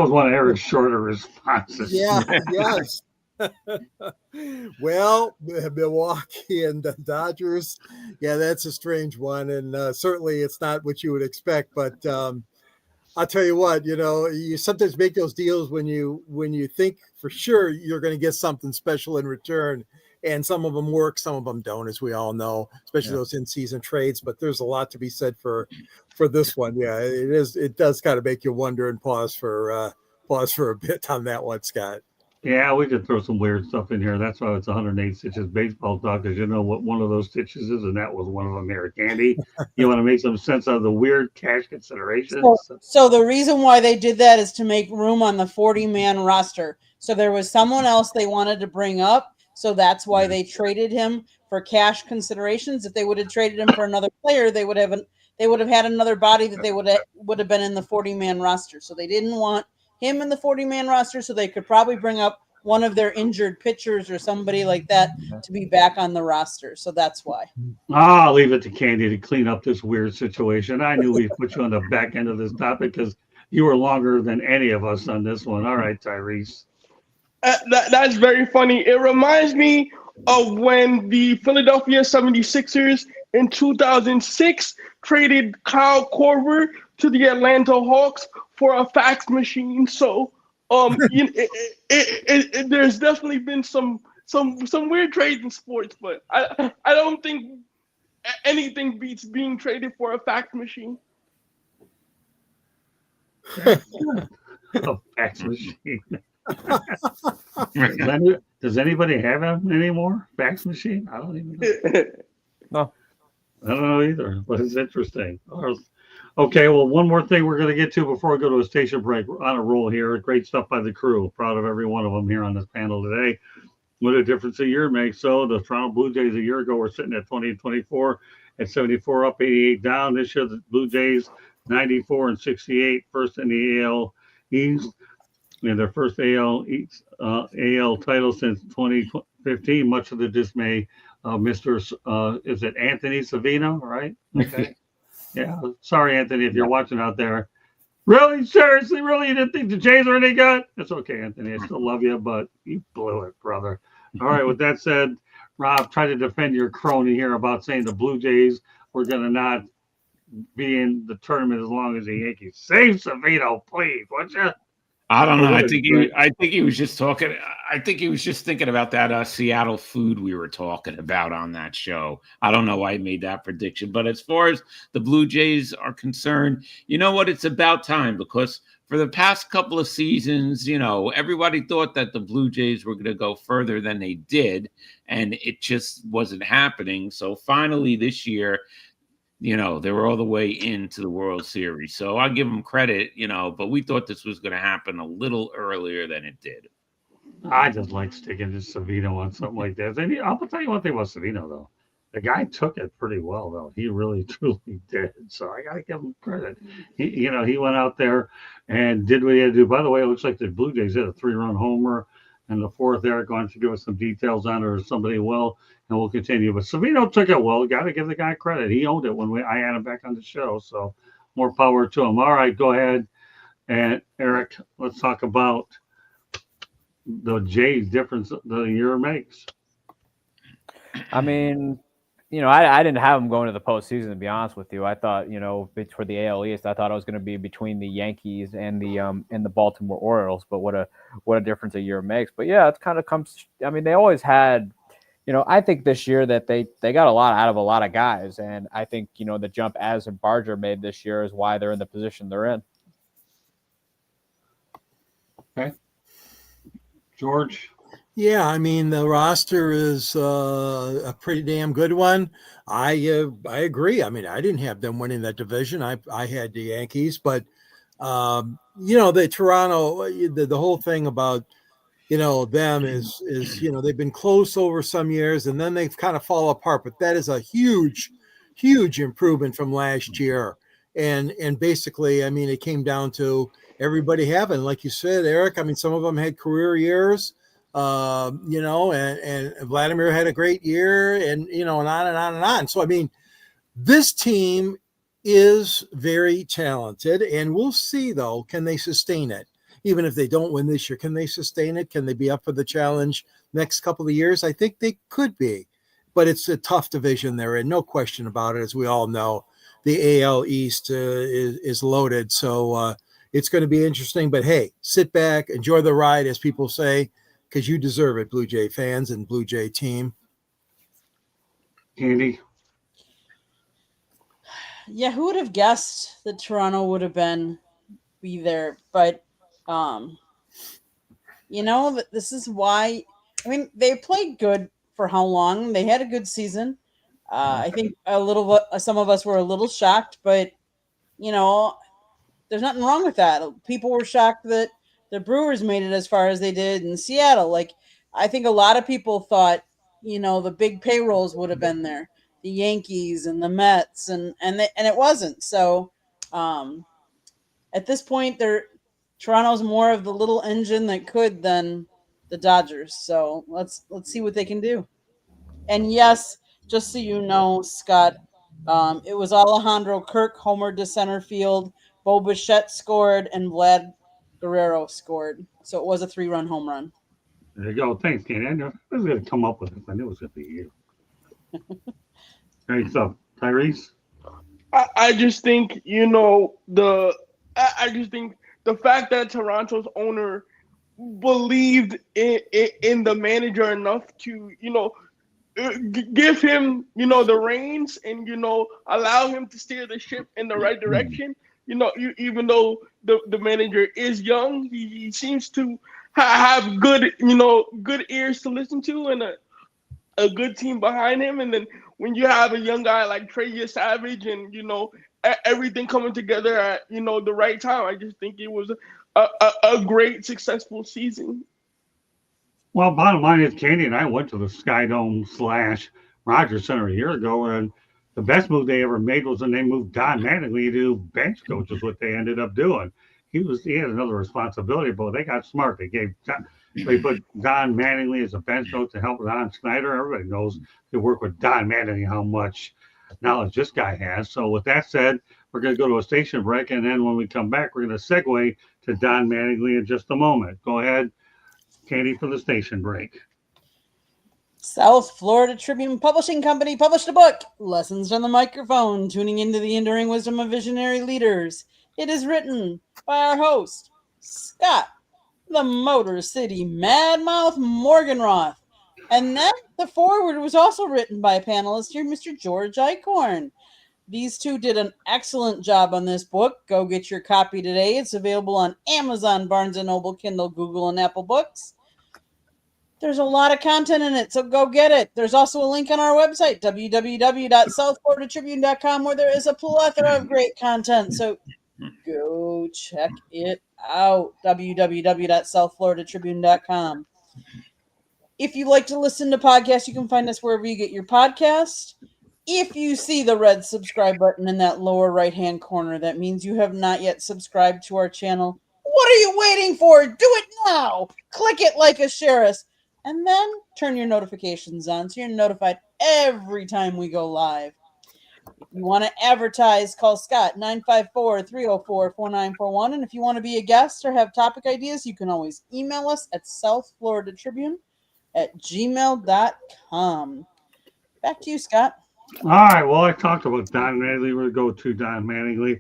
one of Eric's shorter responses. Yeah, yes. Well, Milwaukee and the Dodgers. Yeah, that's a strange one, and certainly it's not what you would expect. But I'll tell you what, you sometimes make those deals when you think for sure you're going to get something special in return. and some of them work, some of them don't, as we all know, especially Yeah. those in-season trades. But there's a lot to be said for this one. Yeah, it is. It does kind of make you wonder and pause for a bit on that one, Scott. Yeah, we could throw some weird stuff in here. That's why it's 108 stitches baseball talk, because you know what one of those stitches is, and that was one of them here. Candy, you want to make some sense out of the weird cash considerations? So the reason why they did that is to make room on the 40-man roster. So there was someone else they wanted to bring up. So that's why they traded him for cash considerations. If they would have traded him for another player, they would have had another body that they would have been in the 40-man roster. So they didn't want him in the 40-man roster, so they could probably bring up one of their injured pitchers or somebody like that to be back on the roster. So that's why. I'll leave it to Candy to clean up this weird situation. I knew we'd put you on the back end of this topic because you were longer than any of us on this one. All right, Tyrese. That's very funny. It reminds me of when the Philadelphia 76ers in 2006 traded Kyle Korver to the Atlanta Hawks for a fax machine. So, there's definitely been some weird trades in sports, but I don't think anything beats being traded for a fax machine. A fax machine. Does anybody have them anymore? Fax machine? I don't even know. No. I don't know either, but it's interesting. Okay, well, one more thing we're going to get to before we go to a station break. We're on a roll here. Great stuff by the crew. Proud of every one of them here on this panel today. What a difference a year makes. So the Toronto Blue Jays a year ago were sitting at 20-24 at 74 up, 88 down. This year the Blue Jays 94 and 68, first in the AL East. And their first AL title since 2015, much to the dismay of Mr. Is it Anthony Savino, right? Okay. Yeah. Sorry, Anthony, if you're watching out there. Really? Seriously? Really? You didn't think the Jays are any good? It's okay, Anthony. I still love you, but you blew it, brother. All right. With that said, Rob, try to defend your crony here about saying the Blue Jays were going to not be in the tournament as long as the Yankees. Save Savino, please, would you? I don't know. I think he was just talking. I think he was just thinking about that Seattle food we were talking about on that show. I don't know why he made that prediction, but as far as the Blue Jays are concerned, you know what? It's about time, because for the past couple of seasons, you know, everybody thought that the Blue Jays were going to go further than they did, and it just wasn't happening. So finally this year, you know, they were all the way into the World Series. So I'll give them credit, you know, but we thought this was going to happen a little earlier than it did. I just like sticking to Savino on something like that. And I'll tell you one thing about Savino, though. The guy took it pretty well, though. He really, truly did. So I got to give him credit. He went out there and did what he had to do. By the way, it looks like the Blue Jays hit a 3-run homer. And the fourth, Eric, going to give us some details on it, or somebody will, and we'll continue. But Savino took it well. Got to give the guy credit. He owned it when I had him back on the show. So more power to him. All right, go ahead. And Eric, let's talk about the Jays difference the year makes. I mean, you know, I didn't have them going to the postseason, to be honest with you. I thought, you know, for the AL East, I thought it was going to be between the Yankees and the Baltimore Orioles. But what a difference a year makes. But yeah, it kind of comes. I mean, they always had, you know, I think this year that they got a lot out of a lot of guys, and I think, you know, the jump Az and Barger made this year is why they're in the position they're in. Okay, George. Yeah, I mean, the roster is a pretty damn good one. I agree. I mean, I didn't have them winning that division. I had the Yankees, but you know, the Toronto, the whole thing about, you know, them is you know, they've been close over some years and then they've kind of fall apart. But that is a huge improvement from last year. And basically, I mean, it came down to everybody having, like you said, Eric. I mean, some of them had career years. You know, and Vladimir had a great year, and, you know, and on and on and on. So, I mean, this team is very talented, and we'll see, though, can they sustain it? Even if they don't win this year, can they sustain it? Can they be up for the challenge next couple of years? I think they could be, but it's a tough division they're in, no question about it. As we all know, the AL East is loaded, so it's going to be interesting. But hey, sit back, enjoy the ride, as people say, because you deserve it, Blue Jay fans and Blue Jay team. Andy? Yeah, who would have guessed that Toronto would have be there? But this is why. I mean, they played good for how long? They had a good season. I think some of us were a little shocked, but there's nothing wrong with that. People were shocked that the Brewers made it as far as they did in Seattle. Like, I think a lot of people thought, the big payrolls would have been there, the Yankees and the Mets, and it wasn't. So, at this point, Toronto's more of the little engine that could than the Dodgers. So let's see what they can do. And yes, just so you know, Scott, it was Alejandro Kirk homered to center field. Bo Bichette scored, and Vlad Guerrero scored. So it was a 3-run home run. There you go. Thanks, Kenny. I knew I was going to come up with it. I knew it was going to be you. Great stuff. Tyrese? I just think, I just think the fact that Toronto's owner believed in the manager enough to, give him, the reins and, allow him to steer the ship in the right direction. Even though the manager is young, he seems to have good ears to listen to and a good team behind him. And then when you have a young guy like Trey Savage and, everything coming together at, the right time, I just think it was a great, successful season. Well, bottom line is, Candy and I went to the Skydome / Rogers Center a year ago, and the best move they ever made was when they moved Don Mattingly to bench coach, is what they ended up doing. He had another responsibility, but they got smart. They put Don Mattingly as a bench coach to help Don Snyder. Everybody knows to work with Don Mattingly how much knowledge this guy has. So with that said, we're going to go to a station break, and then when we come back, we're going to segue to Don Mattingly in just a moment. Go ahead, Katie, for the station break. South Florida Tribune Publishing Company published a book, Lessons from the Microphone, Tuning into the Enduring Wisdom of Visionary Leaders. It is written by our host, Scott, the Motor City Madmouth Morganroth. And then the foreword was also written by a panelist here, Mr. George Eichhorn. These two did an excellent job on this book. Go get your copy today. It's available on Amazon, Barnes & Noble, Kindle, Google, and Apple Books. There's a lot of content in it, so go get it. There's also a link on our website, www.southfloridatribune.com, where there is a plethora of great content. So go check it out, www.southfloridatribune.com. If you like to listen to podcasts, you can find us wherever you get your podcast. If you see the red subscribe button in that lower right-hand corner, that means you have not yet subscribed to our channel. What are you waiting for? Do it now. Click it like a sheriff. And then turn your notifications on so you're notified every time we go live. If you want to advertise, call Scott, 954-304-4941. And if you want to be a guest or have topic ideas, you can always email us at southfloridatribune@gmail.com. Back to you, Scott. All right. Well, I talked about Don Mattingly. We're going to go to Don Mattingly,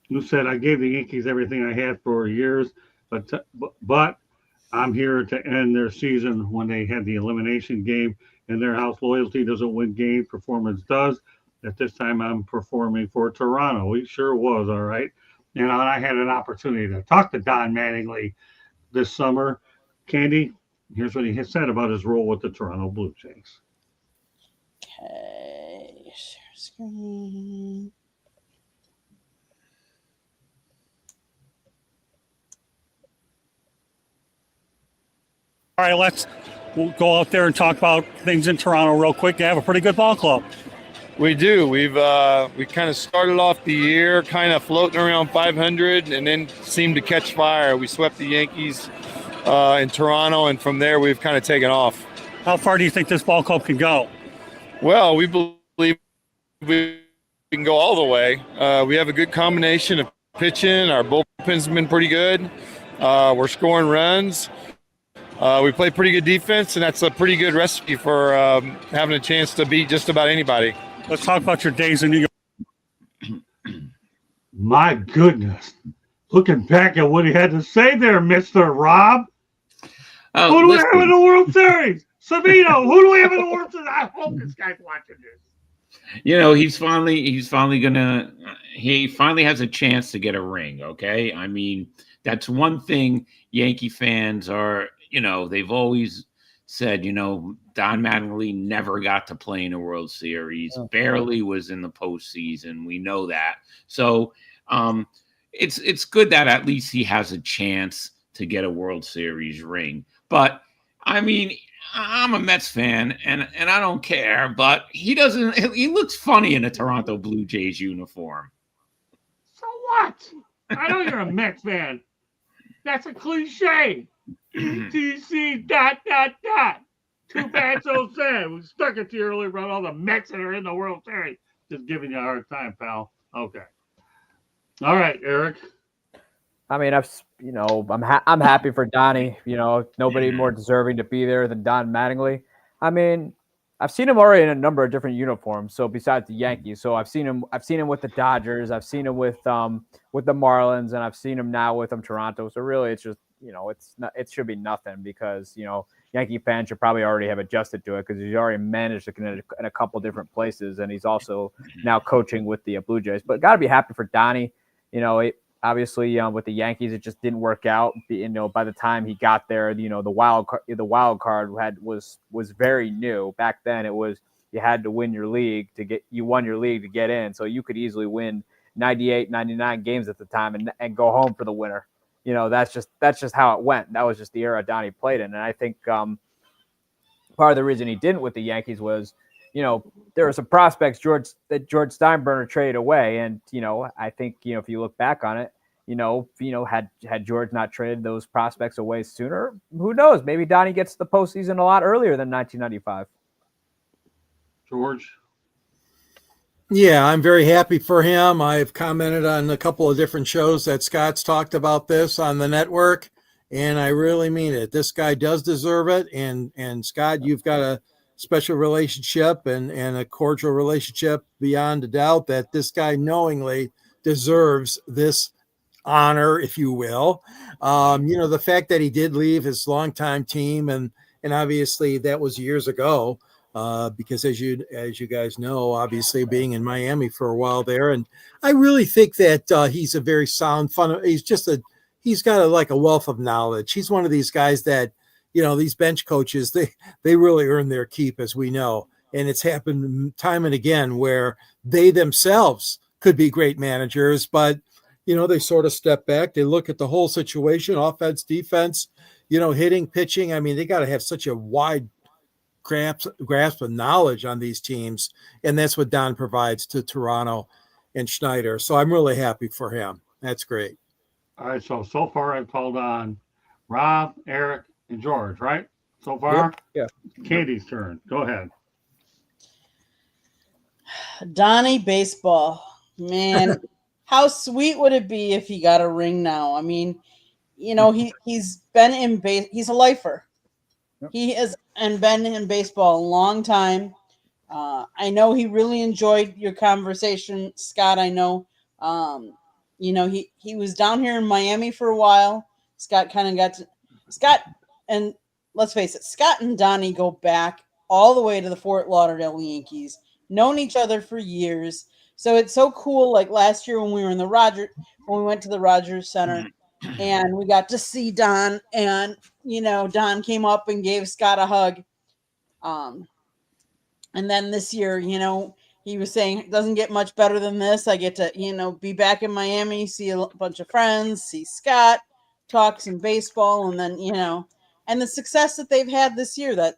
who said, I gave the Yankees everything I had for years, but I'm here to end their season when they had the elimination game in their house. Loyalty doesn't win games, performance does. At this time, I'm performing for Toronto. He sure was, all right. And I had an opportunity to talk to Don Mattingly this summer. Candy, here's what he said about his role with the Toronto Blue Jays. Okay, share screen. All right, we'll go out there and talk about things in Toronto real quick. You have a pretty good ball club. We do. We kind of started off the year kind of floating around 500 and then seemed to catch fire. We swept the Yankees in Toronto, and from there we've kind of taken off. How far do you think this ball club can go? Well, we believe we can go all the way. We have a good combination of pitching. Our bullpen's been pretty good. We're scoring runs. We play pretty good defense, and that's a pretty good recipe for having a chance to beat just about anybody. Let's talk about your days in New York. My goodness. Looking back at what he had to say there, Mr. Rob. Oh, Who do we have in listen, the World Series? Savino. Who do we have in the World Series? I hope this guy's watching this. he finally has a chance to get a ring. Okay. I mean, that's one thing Yankee fans are, they've always said, Don Mattingly never got to play in a World Series, barely was in the postseason. We know that. So it's good that at least he has a chance to get a World Series ring. But I mean, I'm a Mets fan and I don't care, but he looks funny in a Toronto Blue Jays uniform. So what? I know you're a Mets fan. That's a cliche. ETC ... Too bad, so sad. We stuck it to you earlier about all the Mets that are in the World Series. Just giving you a hard time, pal. Okay. All right, Eric. I mean, I'm happy for Donnie. Nobody more deserving to be there than Don Mattingly. I mean, I've seen him already in a number of different uniforms. So besides the Yankees, so I've seen him with the Dodgers. I've seen him with the Marlins, and I've seen him now with Toronto. So really, it's just it should be nothing because Yankee fans should probably already have adjusted to it because he's already managed to connect in a couple different places, and he's also now coaching with the Blue Jays. But got to be happy for Donnie. Obviously, with the Yankees, it just didn't work out. By the time he got there, the wild card was very new. Back then, it was you had to win your league you won your league to get in. So you could easily win 98, 99 games at the time and go home for the winner. That's just how it went. That was just the era Donnie played in. And I think part of the reason he didn't with the Yankees was, there were some prospects that George Steinbrenner traded away. And, I think, if you look back on it, had George not traded those prospects away sooner, who knows? Maybe Donnie gets to the postseason a lot earlier than 1995. George. Yeah, I'm very happy for him. I've commented on a couple of different shows that Scott's talked about this on the network, and I really mean it. This guy does deserve it. And Scott, you've got a special relationship and a cordial relationship beyond a doubt that this guy knowingly deserves this honor, if you will. The fact that he did leave his longtime team and obviously that was years ago. Because as you guys know, obviously being in Miami for a while there, and I really think that he's a very sound, fun. He's got a wealth of knowledge. He's one of these guys that, these bench coaches, they really earn their keep, as we know, and it's happened time and again where they themselves could be great managers, but they sort of step back, they look at the whole situation, offense, defense, hitting, pitching. I mean, they got to have such a wide grasp of knowledge on these teams, and that's what Don provides to Toronto and Schneider. So I'm really happy for him. That's great. All right, so far I've called on Rob, Eric, and George, right? So far? Yep. Yeah. Katie's turn. Go ahead. Donnie Baseball. Man, how sweet would it be if he got a ring now? I mean, he's been in base. He's a lifer. Yep. He has been in baseball a long time. I know he really enjoyed your conversation, Scott. I know, he was down here in Miami for a while. Scott kind of got to Scott, and let's face it, Scott and Donnie go back all the way to the Fort Lauderdale Yankees, known each other for years. So it's so cool. Like last year when we went to the Rogers Center. And we got to see Don, and Don came up and gave Scott a hug. And then this year, he was saying it doesn't get much better than this. I get to, be back in Miami, see a bunch of friends, see Scott, talk some baseball, and then, and the success that they've had this year that,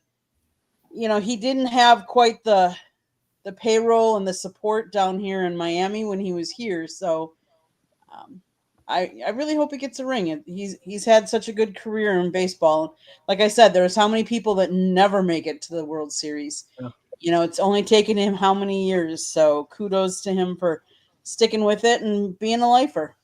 he didn't have quite the payroll and the support down here in Miami when he was here. So, I really hope he gets a ring. He's had such a good career in baseball. Like I said, there's how many people that never make it to the World Series. Yeah. It's only taken him how many years. So kudos to him for sticking with it and being a lifer.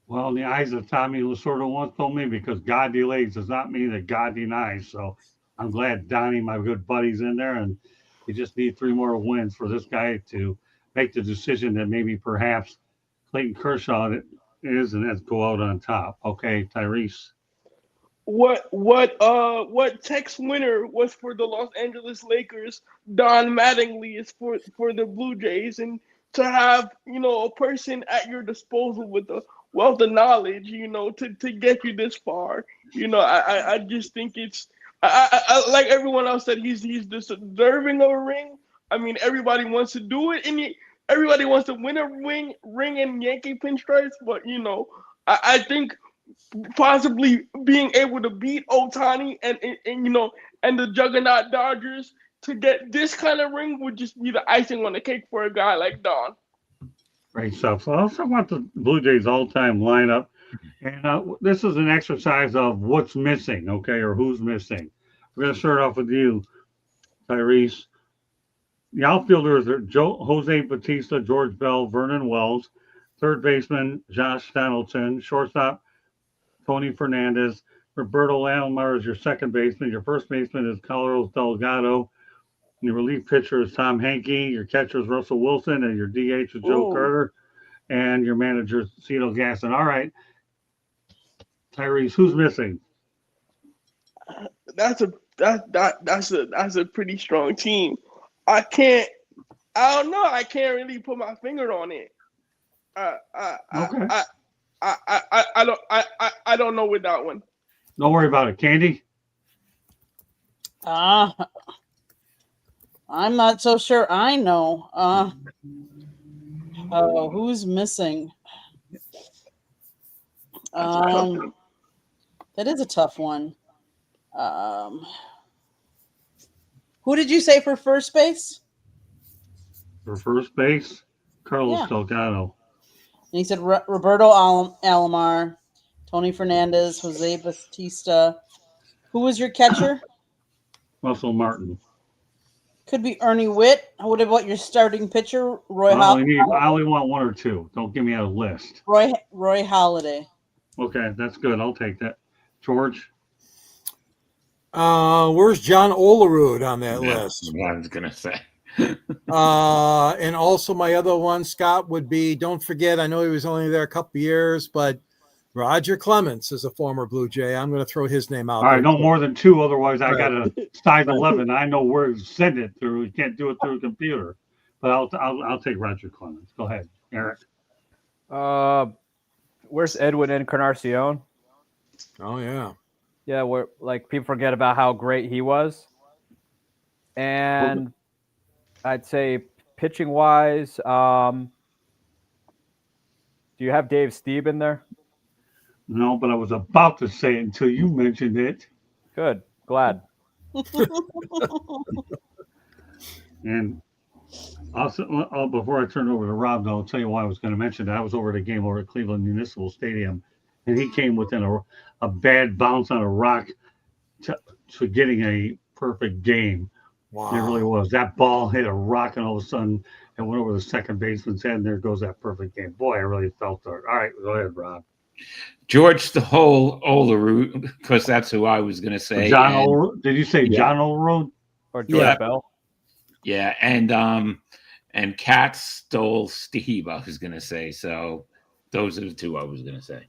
Well, in the eyes of Tommy Lasorda once told me, because God delays does not mean that God denies. So I'm glad Donnie, my good buddy's in there, and you just need 3 more wins for this guy to make the decision that maybe perhaps Clayton Kershaw is, and that's go out on top. Okay, Tyrese. what Tex Winter was for the Los Angeles Lakers, Don Mattingly is for the Blue Jays, and to have a person at your disposal with a wealth of knowledge, to get you this far, I just think it's I like everyone else said he's deserving of a ring. I mean, everybody wants to do it, and everybody wants to win a ring in Yankee pinstripes, but I think possibly being able to beat Otani and the juggernaut Dodgers to get this kind of ring would just be the icing on the cake for a guy like Don. Great stuff. So I also want the Blue Jays all-time lineup, and this is an exercise of what's missing, okay, or who's missing. We're going to start off with you, Tyrese. The outfielders are Jose Bautista, George Bell, Vernon Wells. Third baseman, Josh Donaldson. Shortstop, Tony Fernandez. Roberto Alomar is your second baseman. Your first baseman is Carlos Delgado. Your relief pitcher is Tom Hankey. Your catcher is Russell Wilson. And your DH is Joe Carter. And your manager is Cito Gaston. All right. Tyrese, who's missing? That's a pretty strong team. I don't know. I can't really put my finger on it. Okay. I don't know with that one. Don't worry about it. Candy? I'm not so sure I know. Who's missing? That is a tough one. Who did you say for first base? For first base, Carlos Delgado. And he said Roberto Alomar, Tony Fernandez, Jose Bautista. Who was your catcher? Russell Martin. Could be Ernie Witt. What about your starting pitcher, Roy I only want one or two. Don't give me a list. Roy Halladay. Okay, that's good. I'll take that. George? Where's John Olerud on that list? I was going to say. And also my other one, Scott, would be, don't forget, I know he was only there a couple years, but Roger Clemens is a former Blue Jay. I'm going to throw his name out. All right, no more than two. Otherwise, I got a size 11. I know where to send it through. You can't do it through a computer. But I'll take Roger Clemens. Go ahead, Eric. Where's Edwin Encarnacion? Oh, yeah. Yeah, where like people forget about how great he was. And I'd say pitching wise, do you have Dave Stieb in there? No, but I was about to say it until you mentioned it. Good. Glad. And also, before I turn it over to Rob, though, I'll tell you why I was going to mention that. I was over at a game over at Cleveland Municipal Stadium, and he came within a bad bounce on a rock to getting a perfect game. Wow. It really was. That ball hit a rock, and all of a sudden it went over the second baseman's head, and there goes that perfect game. Boy, I really felt it. All right, go ahead, Rob. George the whole Olerud, because that's who I was going to say. Did you say John Olerud? Or George Bell? Yeah, and Cat stole Steve, I was going to say. So those are the two I was going to say.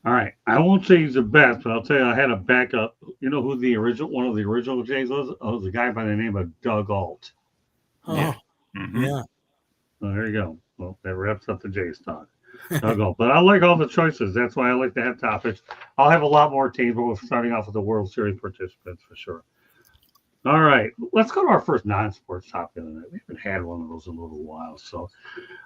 All right. I won't say he's the best, but I'll tell you I had a backup. You know who one of the original Jays was? It was a guy by the name of Doug Alt. Oh, Yeah. Mm-hmm. yeah. So there you go. Well, that wraps up the Jays talk. Doug Alt. But I like all the choices. That's why I like to have topics. I'll have a lot more teams, but we're starting off with the World Series participants for sure. All right. Let's go to our first non-sports topic of the night. We haven't had one of those in a little while. So,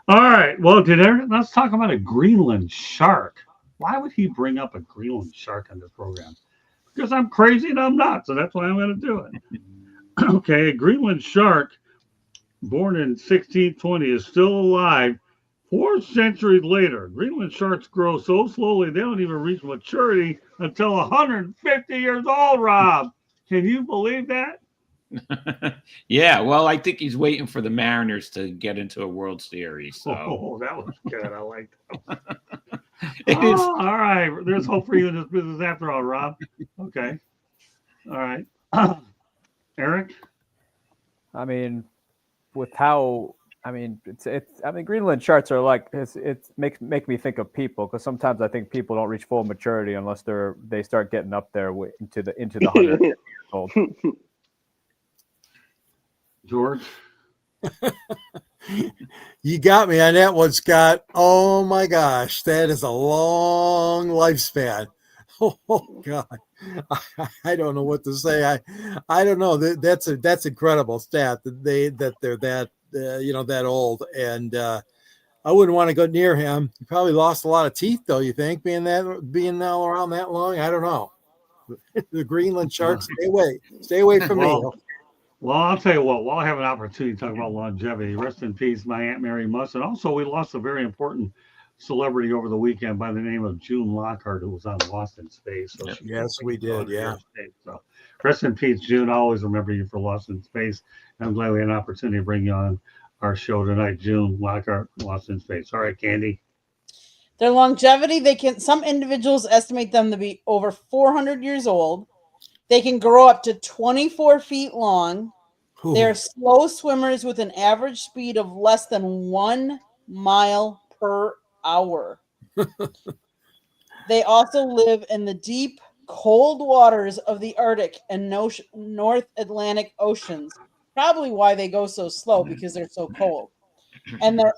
all right. Well, let's talk about a Greenland shark. Why would he bring up a Greenland shark on this program? Because I'm crazy and I'm not. So that's why I'm going to do it. Okay. A Greenland shark born in 1620 is still alive 4 centuries later. Greenland sharks grow so slowly they don't even reach maturity until 150 years old, Rob. Can you believe that? Yeah, well, I think he's waiting for the Mariners to get into a World Series. So. Oh, that was good. I like that. Is. All right. There's hope for you in this business after all, Rob. Okay. All right. Eric? I mean, with how I mean, I mean, Greenland sharks are like it make me think of people because sometimes I think people don't reach full maturity unless they start getting up there into the 100 years old. George. You got me on that one, Scott. Oh my gosh, that is a long lifespan. Oh God, I don't know what to say. I don't know. That's incredible stat that they're that that old, and I wouldn't want to go near him. He probably lost a lot of teeth, though. You think being now around that long? I don't know. The Greenland sharks, stay away from me. Well, I'll tell you what, while I have an opportunity to talk about longevity, rest in peace, my Aunt Mary Muss. And also, we lost a very important celebrity over the weekend by the name of June Lockhart, who was on Lost in Space. So yes, we did. Yeah. So rest in peace, June. I always remember you for Lost in Space. I'm glad we had an opportunity to bring you on our show tonight, June Lockhart, Lost in Space. All right, Candy. Their longevity, some individuals estimate them to be over 400 years old. They can grow up to 24 feet long. Ooh. They're slow swimmers with an average speed of less than 1 mile per hour. They also live in the deep, cold waters of the Arctic and North Atlantic Oceans. Probably why they go so slow, because they're so cold. And their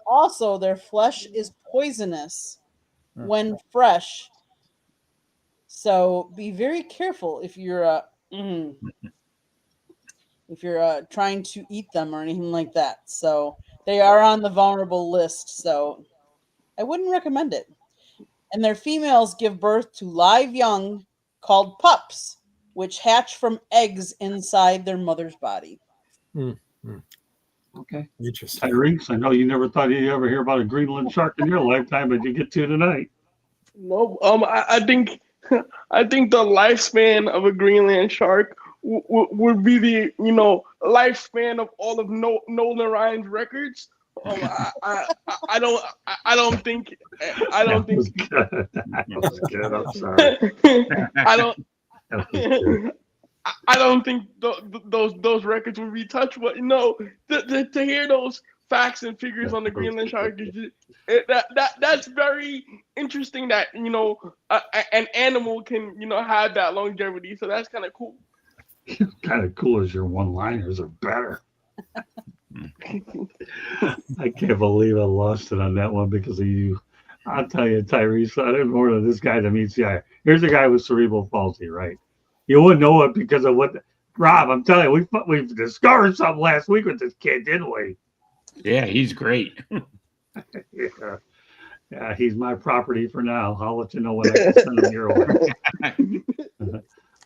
flesh is poisonous when fresh. So be very careful if you're trying to eat them or anything like that. So they are on the vulnerable list. So I wouldn't recommend it. And their females give birth to live young called pups, which hatch from eggs inside their mother's body. Okay. Interesting. Tyrese, I know you never thought you'd ever hear about a Greenland shark in your lifetime, but you get to tonight. No, I think the lifespan of a Greenland shark would be the lifespan of all of Nolan Ryan's records. I don't think. That was good. That was good. I'm sorry. I don't think those records would be touched. But to hear those facts and figures on the Greenland shark, that's very interesting. That an animal can have that longevity. So that's kind of cool. Kind of cool as your one-liners are better. I can't believe I lost it on that one because of you. I'll tell you, Tyrese, I didn't order this guy to meet CI. Here's a guy with cerebral palsy, right? You wouldn't know it because of what Rob, I'm telling you, we've discovered something last week with this kid, didn't we? Yeah, he's great. Yeah, he's my property for now. I'll let you know when I can send him your way.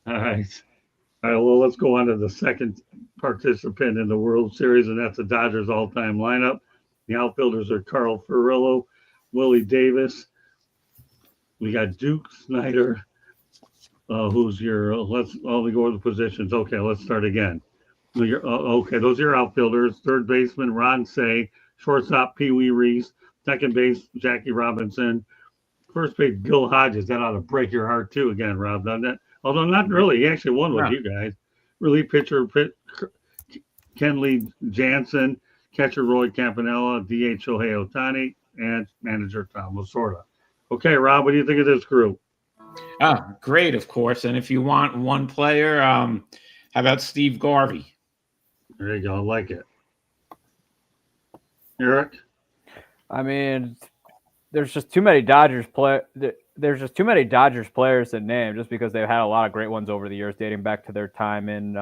All right. All right, well, let's go on to the second participant in the World Series, and that's the Dodgers all-time lineup. The outfielders are Carl Furillo, Willie Davis. We got Duke Snyder, who's your, let me go over the positions. Okay, let's start again. Okay, those are your outfielders. Third baseman, Ron Say. Shortstop, Pee Wee Reese. Second base, Jackie Robinson. First base, Bill Hodges. That ought to break your heart, too, again, Rob, doesn't it? Although not really. He actually won with you guys. Relief pitcher, Kenley Jansen. Catcher, Roy Campanella. DH, Shohei Ohtani. And manager, Tom Lasorda. Okay, Rob, what do you think of this group? Great, of course. And if you want one player, how about Steve Garvey? There you go. I like it. Eric? I mean, there's just too many Dodgers There's just too many Dodgers players to name, just because they've had a lot of great ones over the years, dating back to their time in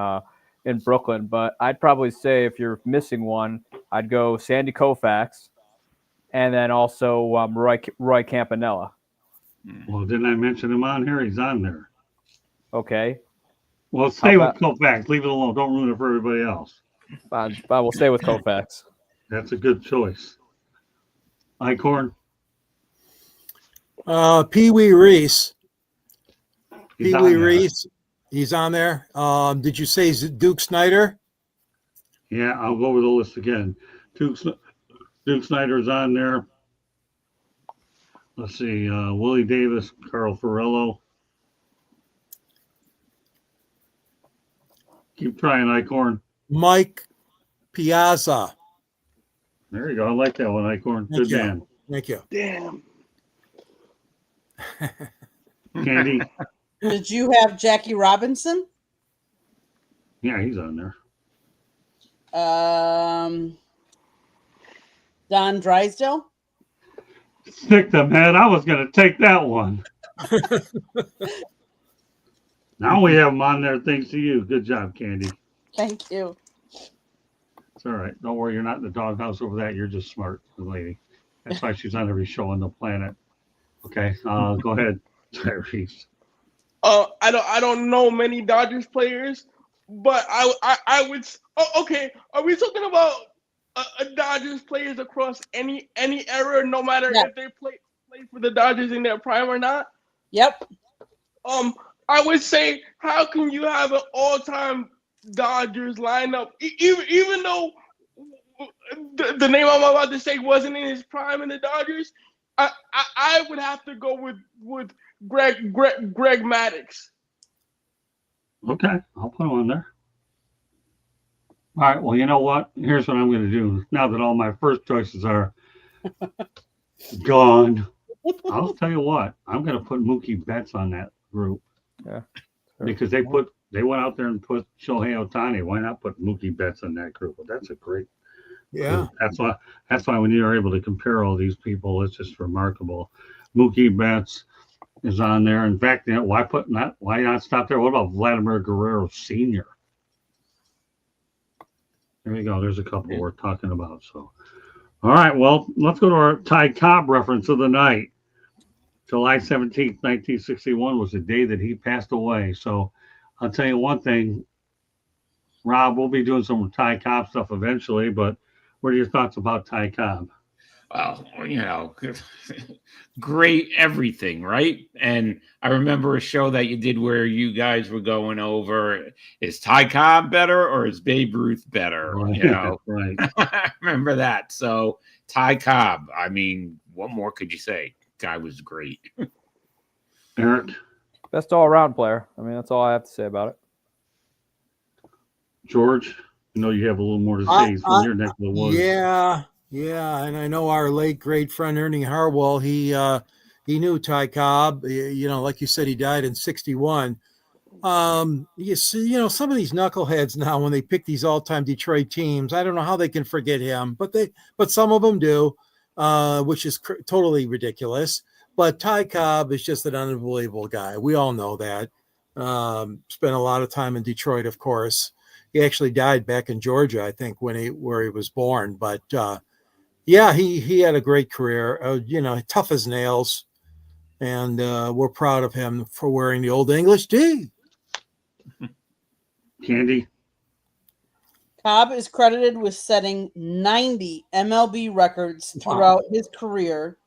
Brooklyn. But I'd probably say if you're missing one, I'd go Sandy Koufax, and then also Roy Campanella. Well, didn't I mention him on here? He's on there. Okay. Well, stay with Koufax. Leave it alone. Don't ruin it for everybody else. I will stay with Koufax. That's a good choice. Icorn? Pee Wee Reese. He's Pee Wee Reese. He's on there. Did you say Duke Snyder? Yeah, I'll go over the list again. Duke Snyder's on there. Let's see. Willie Davis, Carl Furillo. Keep trying, Icorn. Mike Piazza. There you go. I like that one, Icorn. Thank Good you. man. Thank you. Damn. Candy. Did you have Jackie Robinson? Yeah, he's on there. Don Drysdale? Stick them, man. I was going to take that one. Now we have them on there. Thanks to you. Good job, Candy. Thank you. It's all right. Don't worry. You're not in the doghouse over that. You're just smart, lady. That's why she's on every show on the planet. Okay. Go ahead, Tyrese. I don't know many Dodgers players, but I would. Oh, okay, are we talking about Dodgers players across any era, no matter if they play for the Dodgers in their prime or not? Yep. I would say, how can you have an all-time Dodgers lineup, even though the name I'm about to say wasn't in his prime in the Dodgers? I would have to go with Greg Maddux. Okay. I'll put him on there. All right. Well, you know what? Here's what I'm going to do. Now that all my first choices are gone, I'll tell you what. I'm going to put Mookie Betts on that group. Yeah. Sure. Because they went out there and put Shohei Ohtani. Why not put Mookie Betts in that group? Well, that's a great Yeah. group. That's why when you're able to compare all these people, it's just remarkable. Mookie Betts is on there. In fact, why not stop there? What about Vladimir Guerrero Sr.? There you go. There's a couple we're talking about. So, all right. Well, let's go to our Ty Cobb reference of the night. July 17th, 1961 was the day that he passed away. So I'll tell you one thing, Rob, we'll be doing some Ty Cobb stuff eventually, but what are your thoughts about Ty Cobb? Well, great everything, right? And I remember a show that you did where you guys were going over, is Ty Cobb better or is Babe Ruth better? Right. Right. I remember that. So Ty Cobb, I mean, what more could you say? Guy was great. Eric? Best all-around player. I mean, that's all I have to say about it. George? I know you have a little more to say from your neck of the woods. Yeah, and I know our late great friend Ernie Harwell. He knew Ty Cobb. Like you said, he died in '61. You see, some of these knuckleheads now, when they pick these all-time Detroit teams, I don't know how they can forget him, but some of them do, which is totally ridiculous. But Ty Cobb is just an unbelievable guy. We all know that. Spent a lot of time in Detroit, of course. He actually died back in Georgia, I think, where he was born. But yeah, he had a great career. Tough as nails, and we're proud of him for wearing the Old English D. Candy? Cobb is credited with setting 90 MLB records throughout his career.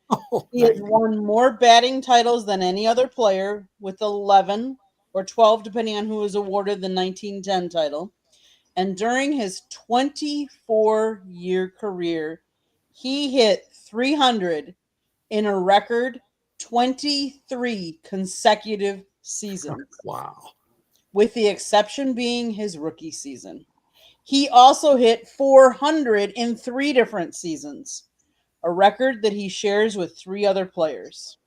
He has won more batting titles than any other player, with 11 or 12, depending on who was awarded the 1910 title. And during his 24-year career, he hit 300 in a record 23 consecutive seasons. Wow. With the exception being his rookie season. He also hit 400 in 3 different seasons, a record that he shares with 3 other players.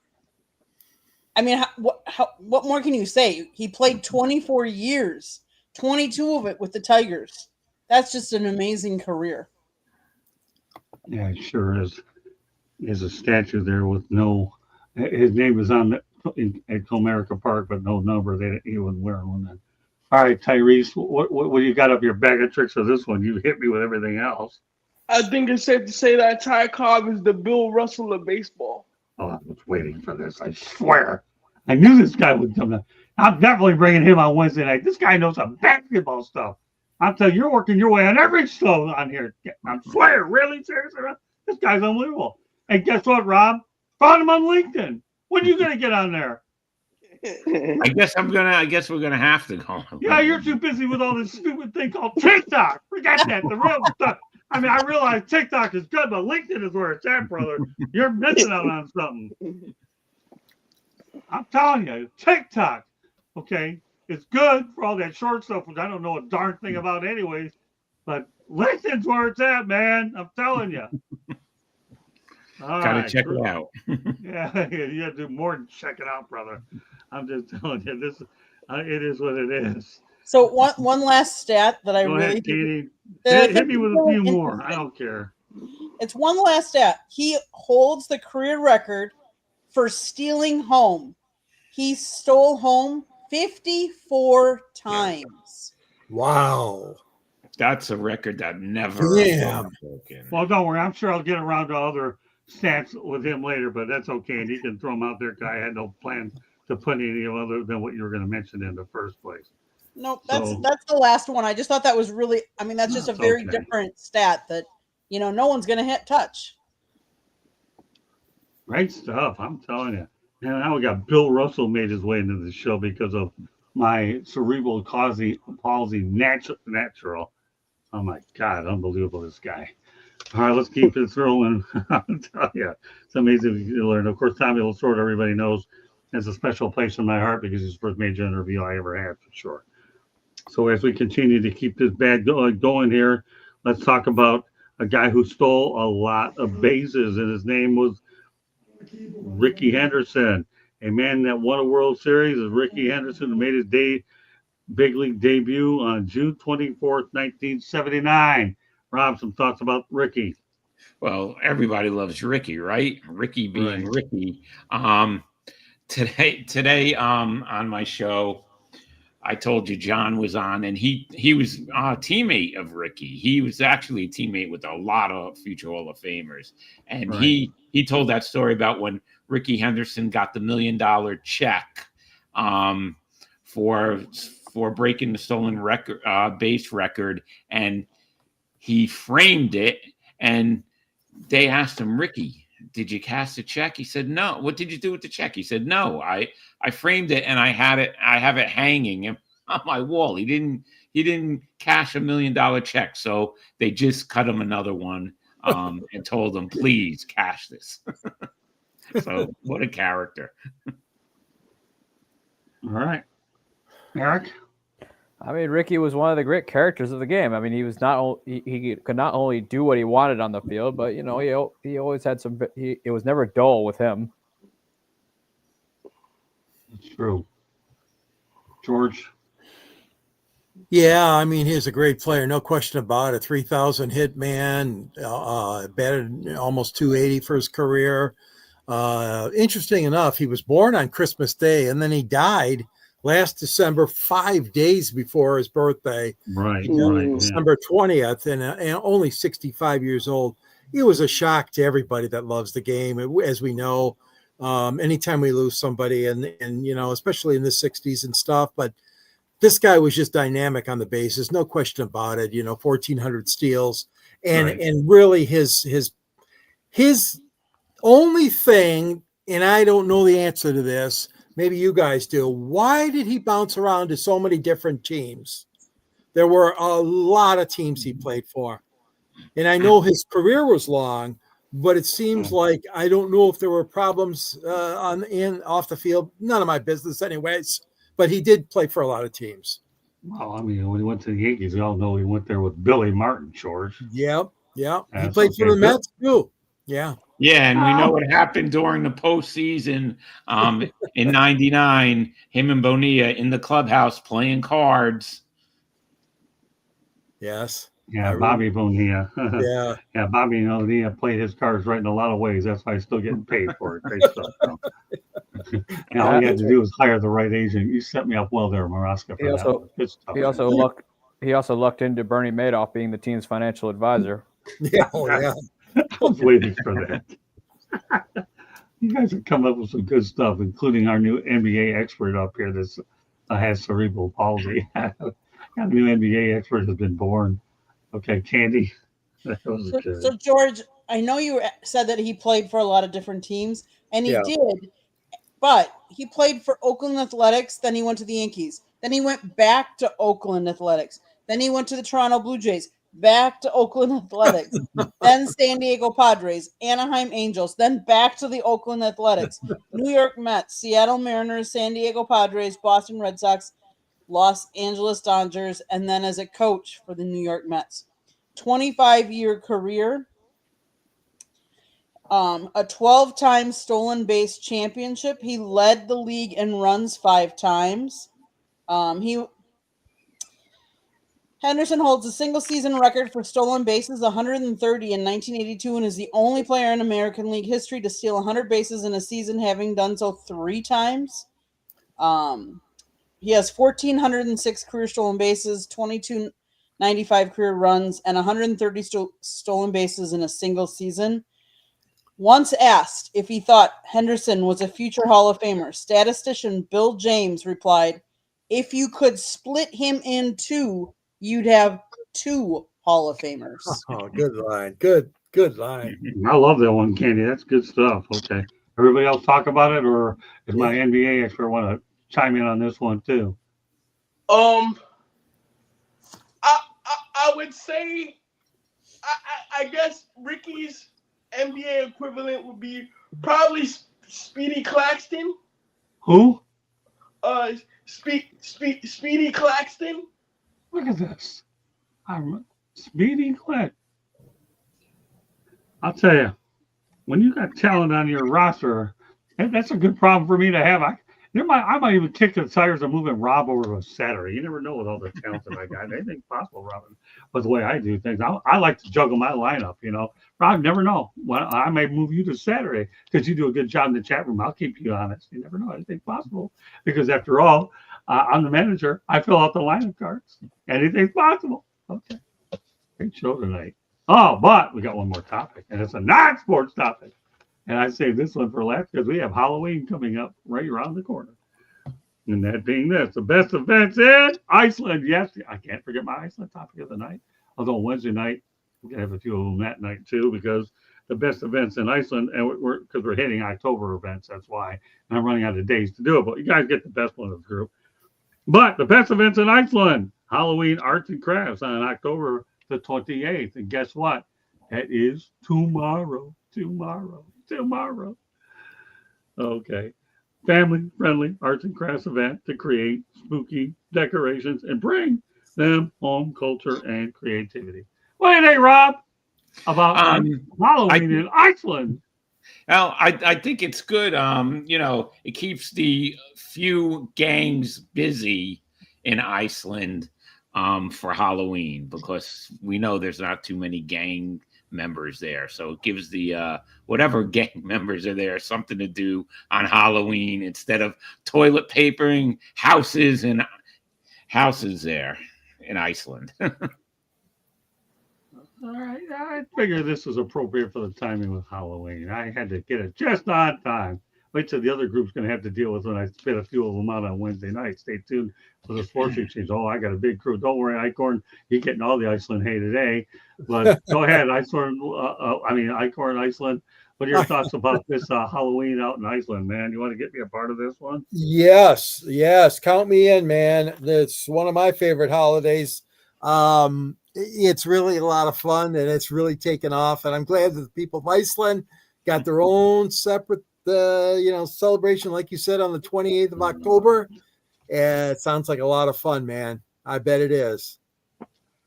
I mean, what more can you say? He played 24 years, 22 of it with the Tigers. That's just an amazing career. Yeah, it sure is. There's a statue there with his name is on at Comerica Park, but no number. He wasn't wearing one then. All right, Tyrese, what you got up your bag of tricks for this one? You hit me with everything else. I think it's safe to say that Ty Cobb is the Bill Russell of baseball. Oh, I was waiting for this. I swear. I knew this guy would come down. I'm definitely bringing him on Wednesday night. This guy knows some basketball stuff. I'm telling you, you're working your way on every show on here. I swear, really? Seriously? This guy's unbelievable. And guess what, Rob? Found him on LinkedIn. When are you going to get on there? I guess we're gonna have to go. Yeah, you're too busy with all this stupid thing called TikTok. Forget that. The real stuff. I mean, I realize TikTok is good, but LinkedIn is where it's at, brother. You're missing out on something. I'm telling you, TikTok, okay, it's good for all that short stuff, which I don't know a darn thing about anyways, but LinkedIn's where it's at, man. I'm telling you. All Got to right. check it out. Yeah, you have to do more than check it out, brother. I'm just telling you, this it is what it is. So one last stat that I Go really ahead, think Katie. that I Hit think me is with a really few more. I interesting. don't care. It's one last stat. He holds the career record for stealing home. He stole home 54 times. Wow. That's a record that never Damn. broken. Well, don't worry. I'm sure I'll get around to other stats with him later, but that's okay. And he can throw them out there. I had no plan to put any of other than what you were going to mention in the first place. Nope, So that's the last one. I just thought that was really. I mean, that's just a that's very okay. different stat that no one's going to hit touch. Great stuff. I'm telling you. And now we got Bill Russell made his way into the show because of my cerebral palsy natural. Oh my God, unbelievable, this guy. All right, let's keep this rolling. I'll tell you, it's amazing to learn. Of course, Tommy Lasorda, everybody knows, has a special place in my heart because he's the first major interview I ever had, for sure. So as we continue to keep this bag going here, let's talk about a guy who stole a lot of bases, and his name was Ricky Henderson. A man that won a World Series is Ricky Henderson, who made his big league debut on June 24th, 1979. Rob, some thoughts about Ricky. Well, everybody loves Ricky, right? Ricky being Right. Ricky. Today on my show, I told you John was on, and he was a teammate of Ricky. He was actually a teammate with a lot of future Hall of Famers, and Right. he told that story about when Ricky Henderson got the $1 million check for breaking the stolen record base record, and he framed it. And they asked him, Ricky, did you cash the check? He said, no. What did you do with the check? He said, no, I framed it and I have it hanging on my wall. He didn't cash $1 million check. So they just cut him another one and told him, please cash this. So what a character. All right. Eric? I mean, Ricky was one of the great characters of the game. I mean, he was he could not only do what he wanted on the field, but he always had it was never dull with him. That's true. George? Yeah, I mean, he's a great player, no question about it. 3,000 hit man, batted almost 280 for his career. Interesting enough, he was born on Christmas Day, and then he died last December, 5 days before his birthday. Right, He died right. December 20th, and only 65 years old. It was a shock to everybody that loves the game, as we know. Anytime we lose somebody, and especially in the 60s and stuff, but this guy was just dynamic on the bases, no question about it. 1,400 steals, and Right. and really his only thing, and I don't know the answer to this. Maybe you guys do. Why did he bounce around to so many different teams? There were a lot of teams he played for, and I know his career was long, but it seems like I don't know if there were problems off the field. None of my business, anyways. But he did play for a lot of teams. Well, I mean, when he went to the Yankees, we all know he went there with Billy Martin, George. Yep. He That's played for okay. the Mets too. Yeah. Yeah, and we know what happened during the postseason in '99. Him and Bonilla in the clubhouse playing cards. Yes. Yeah, Bobby Bonilla. Yeah. Yeah, Bobby Bonilla played his cards right in a lot of ways. That's why he's still getting paid for it. Great stuff. And all you had to do was hire the right agent. You set me up well there, Maraska, for that one. Good stuff. He also lucked into Bernie Madoff being the team's financial advisor. Yeah. Oh, yeah. I was waiting for that. You guys have come up with some good stuff, including our new NBA expert up here that has cerebral palsy. Got a new NBA expert has been born. Okay, Candy. That was good. So George, I know you said that he played for a lot of different teams, and he did, but he played for Oakland Athletics, then he went to the Yankees, then he went back to Oakland Athletics, then he went to the Toronto Blue Jays, back to Oakland Athletics, then San Diego Padres, Anaheim Angels, then back to the Oakland Athletics, New York Mets, Seattle Mariners, San Diego Padres, Boston Red Sox, Los Angeles Dodgers, and then as a coach for the New York Mets. 25-year career. A 12-time stolen base championship. He led the league in runs 5 times. Henderson holds a single season record for stolen bases, 130 in 1982, and is the only player in American League history to steal 100 bases in a season, having done so 3 times. He has 1,406 career stolen bases, 2,295 career runs, and 130 stolen bases in a single season. Once asked if he thought Henderson was a future Hall of Famer, statistician Bill James replied, "If you could split him in 2, you'd have 2 Hall of Famers." Oh, good line. Good line. I love that one, Candy. That's good stuff. Okay. Everybody else talk about it, or does my NBA expert want to chime in on this one too? I would say, I guess Ricky's NBA equivalent would be probably Speedy Claxton. Who? Speedy Claxton. Look at this. I'm Speedy Click. I'll tell you, when you got talent on your roster, that's a good problem for me to have. I might even kick the tires of moving Rob over to a Saturday. You never know with all the talent that I got. Anything's possible, Robin. But the way I do things, I like to juggle my lineup. Rob, never know. Well, I may move you to Saturday because you do a good job in the chat room. I'll keep you honest. You never know. Anything's possible because after all, I'm the manager. I fill out the lineup cards. Anything's possible. Okay. Great show tonight. Oh, but we got one more topic, and it's a non-sports topic. And I saved this one for last because we have Halloween coming up right around the corner. And that being this, the best events in Iceland. Yes, I can't forget my Iceland topic of the night. Although Wednesday night, we're going to have a few of them that night too, because the best events in Iceland, and because we're hitting October events, that's why. And I'm running out of days to do it, but you guys get the best one of the group. But the best events in Iceland, Halloween Arts and Crafts on October the 28th. And guess what? That is tomorrow. Okay. Family-friendly arts and crafts event to create spooky decorations and bring them home culture and creativity. What do you think, Rob, about Halloween in Iceland? Well, I think it's good. It keeps the few gangs busy in Iceland for Halloween because we know there's not too many gang members there. So it gives the whatever gang members are there something to do on Halloween instead of toilet papering houses there in Iceland. All right, I figured this was appropriate for the timing with Halloween. I had to get it just on time. Wait till the other group's going to have to deal with when I spit a few of them out on Wednesday night. Stay tuned for the sports exchange. Oh, I got a big crew. Don't worry, Icorn, you're getting all the Iceland hay today. But go ahead, Icorn, Iceland. What are your thoughts about this Halloween out in Iceland, man? You want to get me a part of this one? Yes. Count me in, man. It's one of my favorite holidays. It's really a lot of fun, and it's really taken off. And I'm glad that the people of Iceland got their own separate celebration, like you said, on the 28th of October. And it sounds like a lot of fun, man. I bet it is.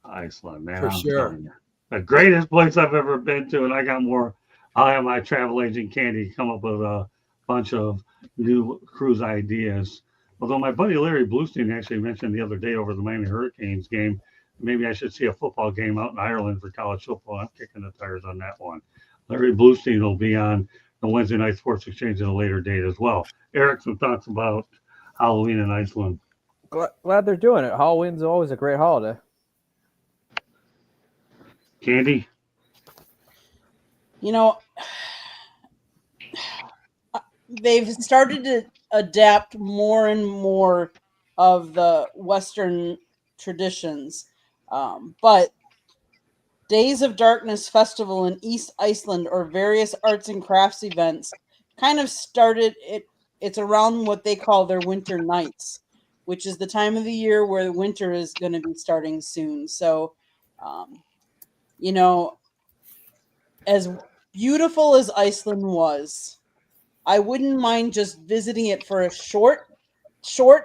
Iceland, man. For sure. The greatest place I've ever been to, and I got more. I'll have my travel agent Candy come up with a bunch of new cruise ideas. Although my buddy Larry Bluestein actually mentioned the other day over the Miami Hurricanes game, maybe I should see a football game out in Ireland for college football. I'm kicking the tires on that one. Larry Bluestein will be on the Wednesday Night Sports Exchange at a later date as well. Eric, some thoughts about Halloween in Iceland? Glad they're doing it. Halloween's always a great holiday. Candy? They've started to adapt more and more of the Western traditions. But Days of Darkness Festival in East Iceland, or various arts and crafts events, kind of started it. It's around what they call their winter nights, which is the time of the year where the winter is going to be starting soon. So, as beautiful as Iceland was, I wouldn't mind just visiting it for a short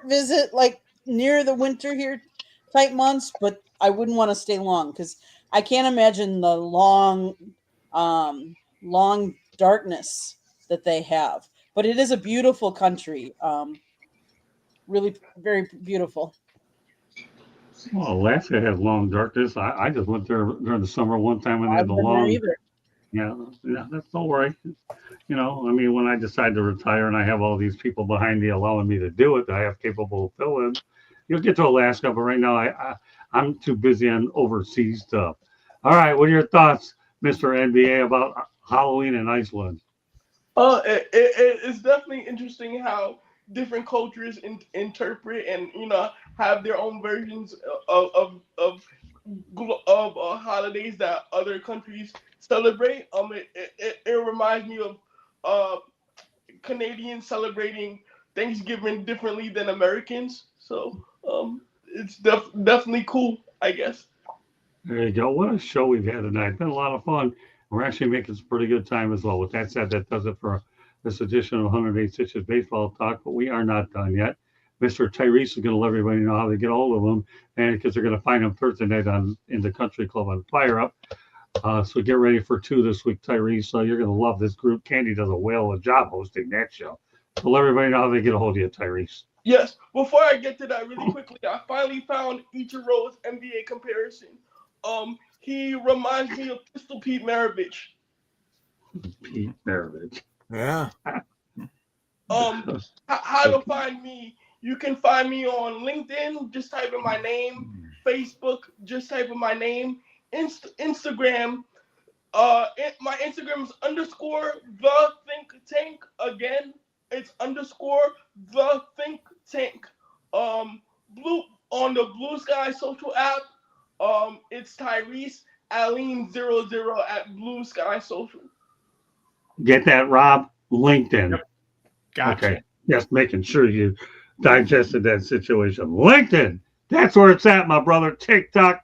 visit, like near the winter here type months, but I wouldn't want to stay long because I can't imagine the long darkness that they have. But it is a beautiful country. Really very beautiful. Well, Alaska has long darkness. I just went there during the summer one time when they had I've the been there long. either. Yeah, that's no worry. I mean, when I decide to retire and I have all these people behind me allowing me to do it, that I have capable fill-in, you'll get to Alaska. But right now, I'm too busy on overseas stuff. All right, what are your thoughts, Mr. NBA, about Halloween in Iceland? It's definitely interesting how different cultures interpret and have their own versions of holidays that other countries celebrate. It reminds me of uh Canadians celebrating Thanksgiving differently than Americans. So it's definitely cool, I guess. There you go. What a show we've had tonight. It's been a lot of fun. We're actually making some pretty good time as well. With that said, that does it for this edition of 108 Stitches Baseball Talk, but we are not done yet. Mr. Tyrese is going to let everybody know how to get a hold of him, and because they're going to find him Thursday night in the Country Club on Fire Up. So get ready for 2 this week, Tyrese. So you're going to love this group. Candy does a whale of a job hosting that show. So let everybody know how they get a hold of you, Tyrese. Yes. Before I get to that really quickly, I finally found Ichiro's NBA comparison. He reminds me of Pistol Pete Maravich. Pete Maravich. Yeah. How to find me? You can find me on LinkedIn. Just type in my name. Facebook. Just type in my name. Instagram. My Instagram is _the think tank. Again, it's _the think tank. Blue on the Blue Sky social app. It's Tyrese Aline00 at Blue Sky Social. Get that, Rob? LinkedIn. Yep. Gotcha. Okay. Just making sure you digested that situation. LinkedIn. That's where it's at, my brother. TikTok.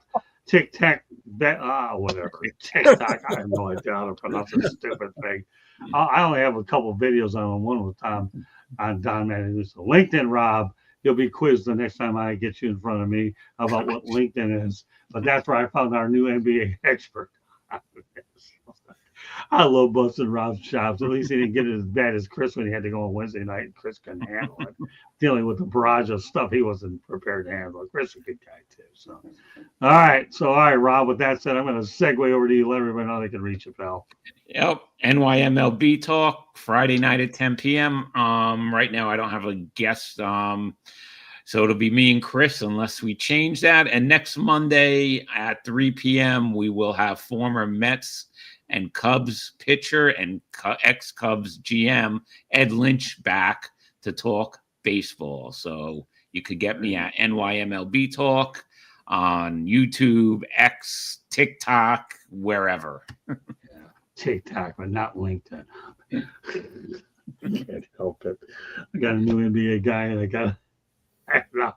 Whatever. TikTok. I have no idea how to pronounce this stupid thing. I only have a couple of videos on one with Tom on Don Matthews. So LinkedIn, Rob. You'll be quizzed the next time I get you in front of me about what LinkedIn is. But that's where I found our new NBA expert. I love busting Rob's chops. At least he didn't get it as bad as Chris when he had to go on Wednesday night, and Chris couldn't handle it. Dealing with the barrage of stuff he wasn't prepared to handle. Chris is a good guy, too. So, all right, Rob, with that said, I'm going to segue over to you. Let everybody know they can reach you, pal. Yep. NYMLB Talk, Friday night at 10 p.m. Right now, I don't have a guest. So it'll be me and Chris unless we change that. And next Monday at 3 p.m., we will have former Mets and Cubs pitcher and ex-Cubs GM Ed Lynch back to talk baseball. So you could get me at NYMLB Talk on YouTube, X, TikTok, wherever. TikTok, but not LinkedIn. Can't help it. I got a new NBA guy, and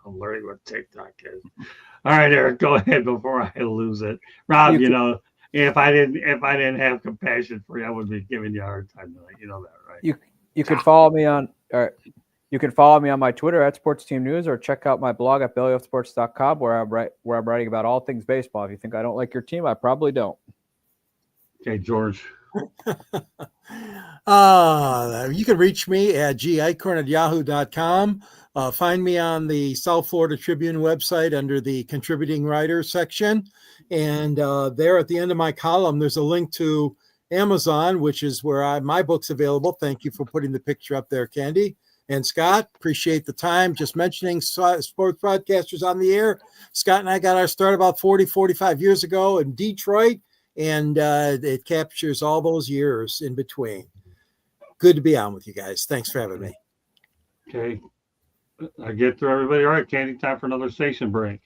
I'm learning what TikTok is. All right, Eric, go ahead before I lose it. Rob, if I didn't have compassion for you, I would be giving you a hard time tonight. You know that, right? You can follow me on you can follow me on my Twitter at Sports Team News, or check out my blog at bellyofsports.com where I'm writing about all things baseball. If you think I don't like your team, I probably don't. Okay, George. You can reach me at gicorn@yahoo.com. Find me on the South Florida Tribune website under the contributing writers section. And there at the end of my column, there's a link to Amazon, which is where my book's available. Thank you for putting the picture up there, Candy. And Scott, appreciate the time. Just mentioning sports broadcasters on the air. Scott and I got our start about 45 years ago in Detroit, and it captures all those years in between. Good to be on with you guys. Thanks for having me. Okay. I get through everybody. All right, Candy, time for another station break.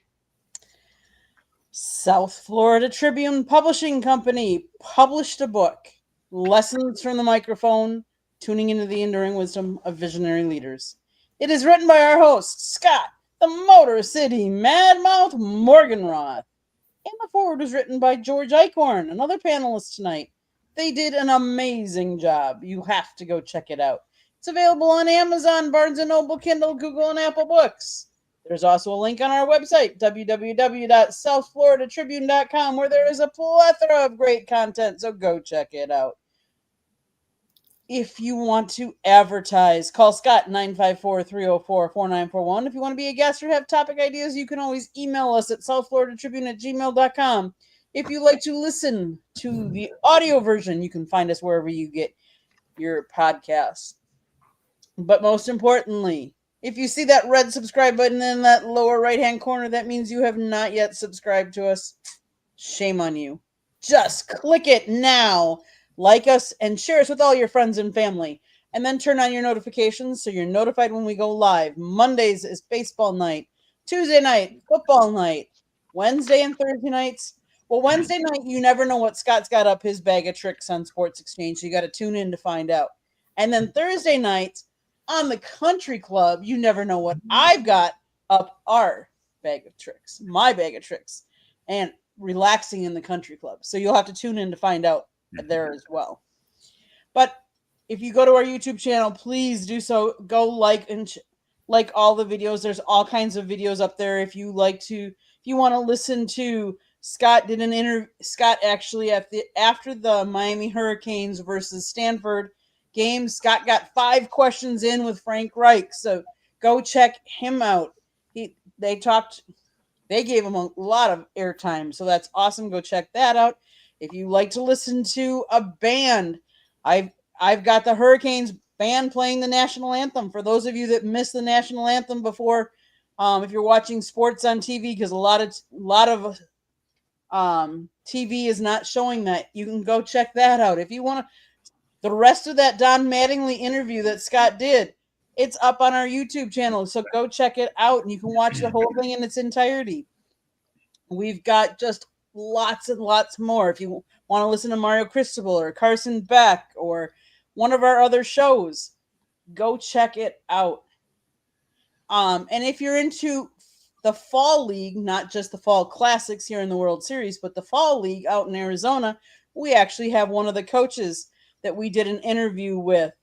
South Florida Tribune Publishing Company published a book, Lessons from the Microphone, Tuning into the Enduring Wisdom of Visionary Leaders. It is written by our host, Scott, the Motor City Madmouth Morganroth. And the foreword was written by George Eichhorn, another panelist tonight. They did an amazing job. You have to go check it out. It's available on Amazon, Barnes & Noble, Kindle, Google, and Apple Books. There's also a link on our website, www.southfloridatribune.com, where there is a plethora of great content, so go check it out. if you want to advertise, call Scott 954-304-4941. If you want to be a guest or have topic ideas, you can always email us at southfloridatribune@gmail.com. If you like to listen to the audio version, you can find us wherever you get your podcasts. But most importantly, if you see that red subscribe button in that lower right-hand corner, that means you have not yet subscribed to us. Shame on you. Just click it now. Like us and share us with all your friends and family. And then turn on your notifications so you're notified when we go live. Mondays is baseball night. Tuesday night, football night. Wednesday and Thursday nights. Well, Wednesday night, you never know what Scott's got up his bag of tricks on Sports Exchange. So you got to tune in to find out. And then Thursday nights on the Country Club, you never know what I've got up our bag of tricks, my bag of tricks, and relaxing in the Country Club. So you'll have to tune in to find out there as well. But if you go to our YouTube channel, please do so. Go like and like all the videos. There's all kinds of videos up there. If you want to listen to Scott did an interview. Scott actually after the Miami Hurricanes versus Stanford game, Scott got 5 questions in with Frank Reich. So go check him out. They gave him a lot of airtime, so that's awesome. Go check that out. If you like to listen to a band, I've got the Hurricanes band playing the national anthem. For those of you that missed the national anthem before, if you're watching sports on TV, because a lot of TV is not showing that, you can go check that out. If you want to, the rest of that Don Mattingly interview that Scott did, it's up on our YouTube channel, so go check it out, and you can watch the whole thing in its entirety. We've got just lots and lots more. If you want to listen to Mario Cristobal or Carson Beck or one of our other shows, go check it out. And if you're into the Fall League, not just the Fall Classics here in the World Series, but the Fall League out in Arizona, we actually have one of the coaches that we did an interview with.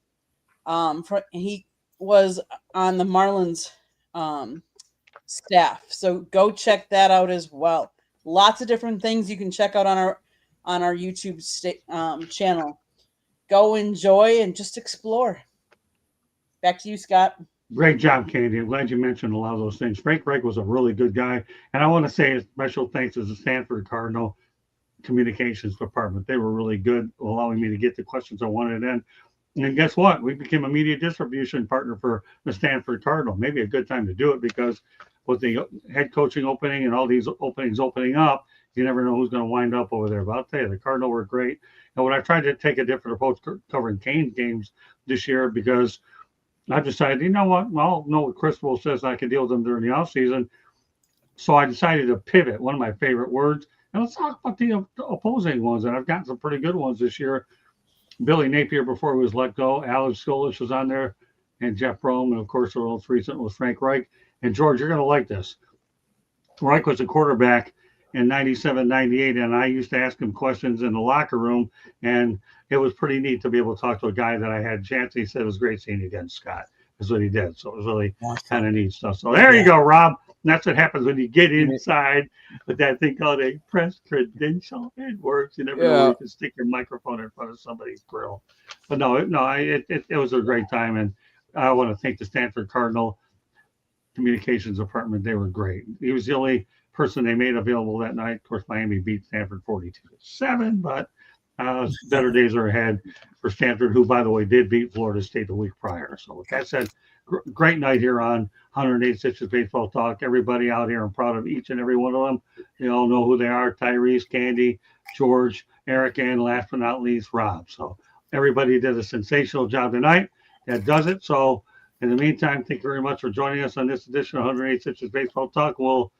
He was on the Marlins staff. So go check that out as well. Lots of different things you can check out on our YouTube channel. Go enjoy and just explore. Back to you, Scott. Great job, Candy. I'm glad you mentioned a lot of those things. Frank Reich was a really good guy. And I want to say a special thanks to the Stanford Cardinal Communications Department. They were really good, allowing me to get the questions I wanted in. And guess what? We became a media distribution partner for the Stanford Cardinal. Maybe a good time to do it, because with the head coaching opening and all these openings opening up, you never know who's going to wind up over there. But I'll tell you, the Cardinal were great. And when I tried to take a different approach covering Canes games this year, because I decided, you know what? Well, know what Cristobal says, I can deal with them during the offseason. So I decided to pivot, one of my favorite words. And let's talk about the opposing ones. And I've gotten some pretty good ones this year. Billy Napier, before he was let go, Alex Skolish was on there, and Jeff Brome, and of course the most recent was Frank Reich. And George, you're going to like this. Reich was a quarterback in 97, 98, and I used to ask him questions in the locker room, and it was pretty neat to be able to talk to a guy that I had a chance. He said it was great seeing you again, Scott. That's what he did. So it was really kind of neat stuff. So there you go, Rob. And that's what happens when you get inside with that thing called a press credential. It works. You never know, you can stick your microphone in front of somebody's grill. But it was a great time. And I want to thank the Stanford Cardinal Communications Department. They were great. He was the only person they made available that night. Of course, Miami beat Stanford 42-7, but better days are ahead for Stanford, who, by the way, did beat Florida State the week prior. So with that said, great night here on 108.6 Baseball Talk. Everybody out here, I'm proud of each and every one of them. You all know who they are: Tyrese, Candy, George, Eric, and last but not least, Rob. So everybody did a sensational job tonight. That does it. So in the meantime, thank you very much for joining us on this edition of 108.6 Baseball Talk. We'll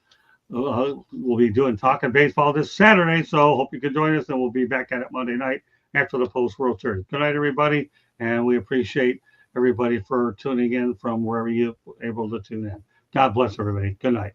be doing Talking Baseball this Saturday, so hope you can join us, and we'll be back at it Monday night after the post-World Series. Good night, everybody, and we appreciate everybody for tuning in from wherever you're able to tune in. God bless everybody. Good night.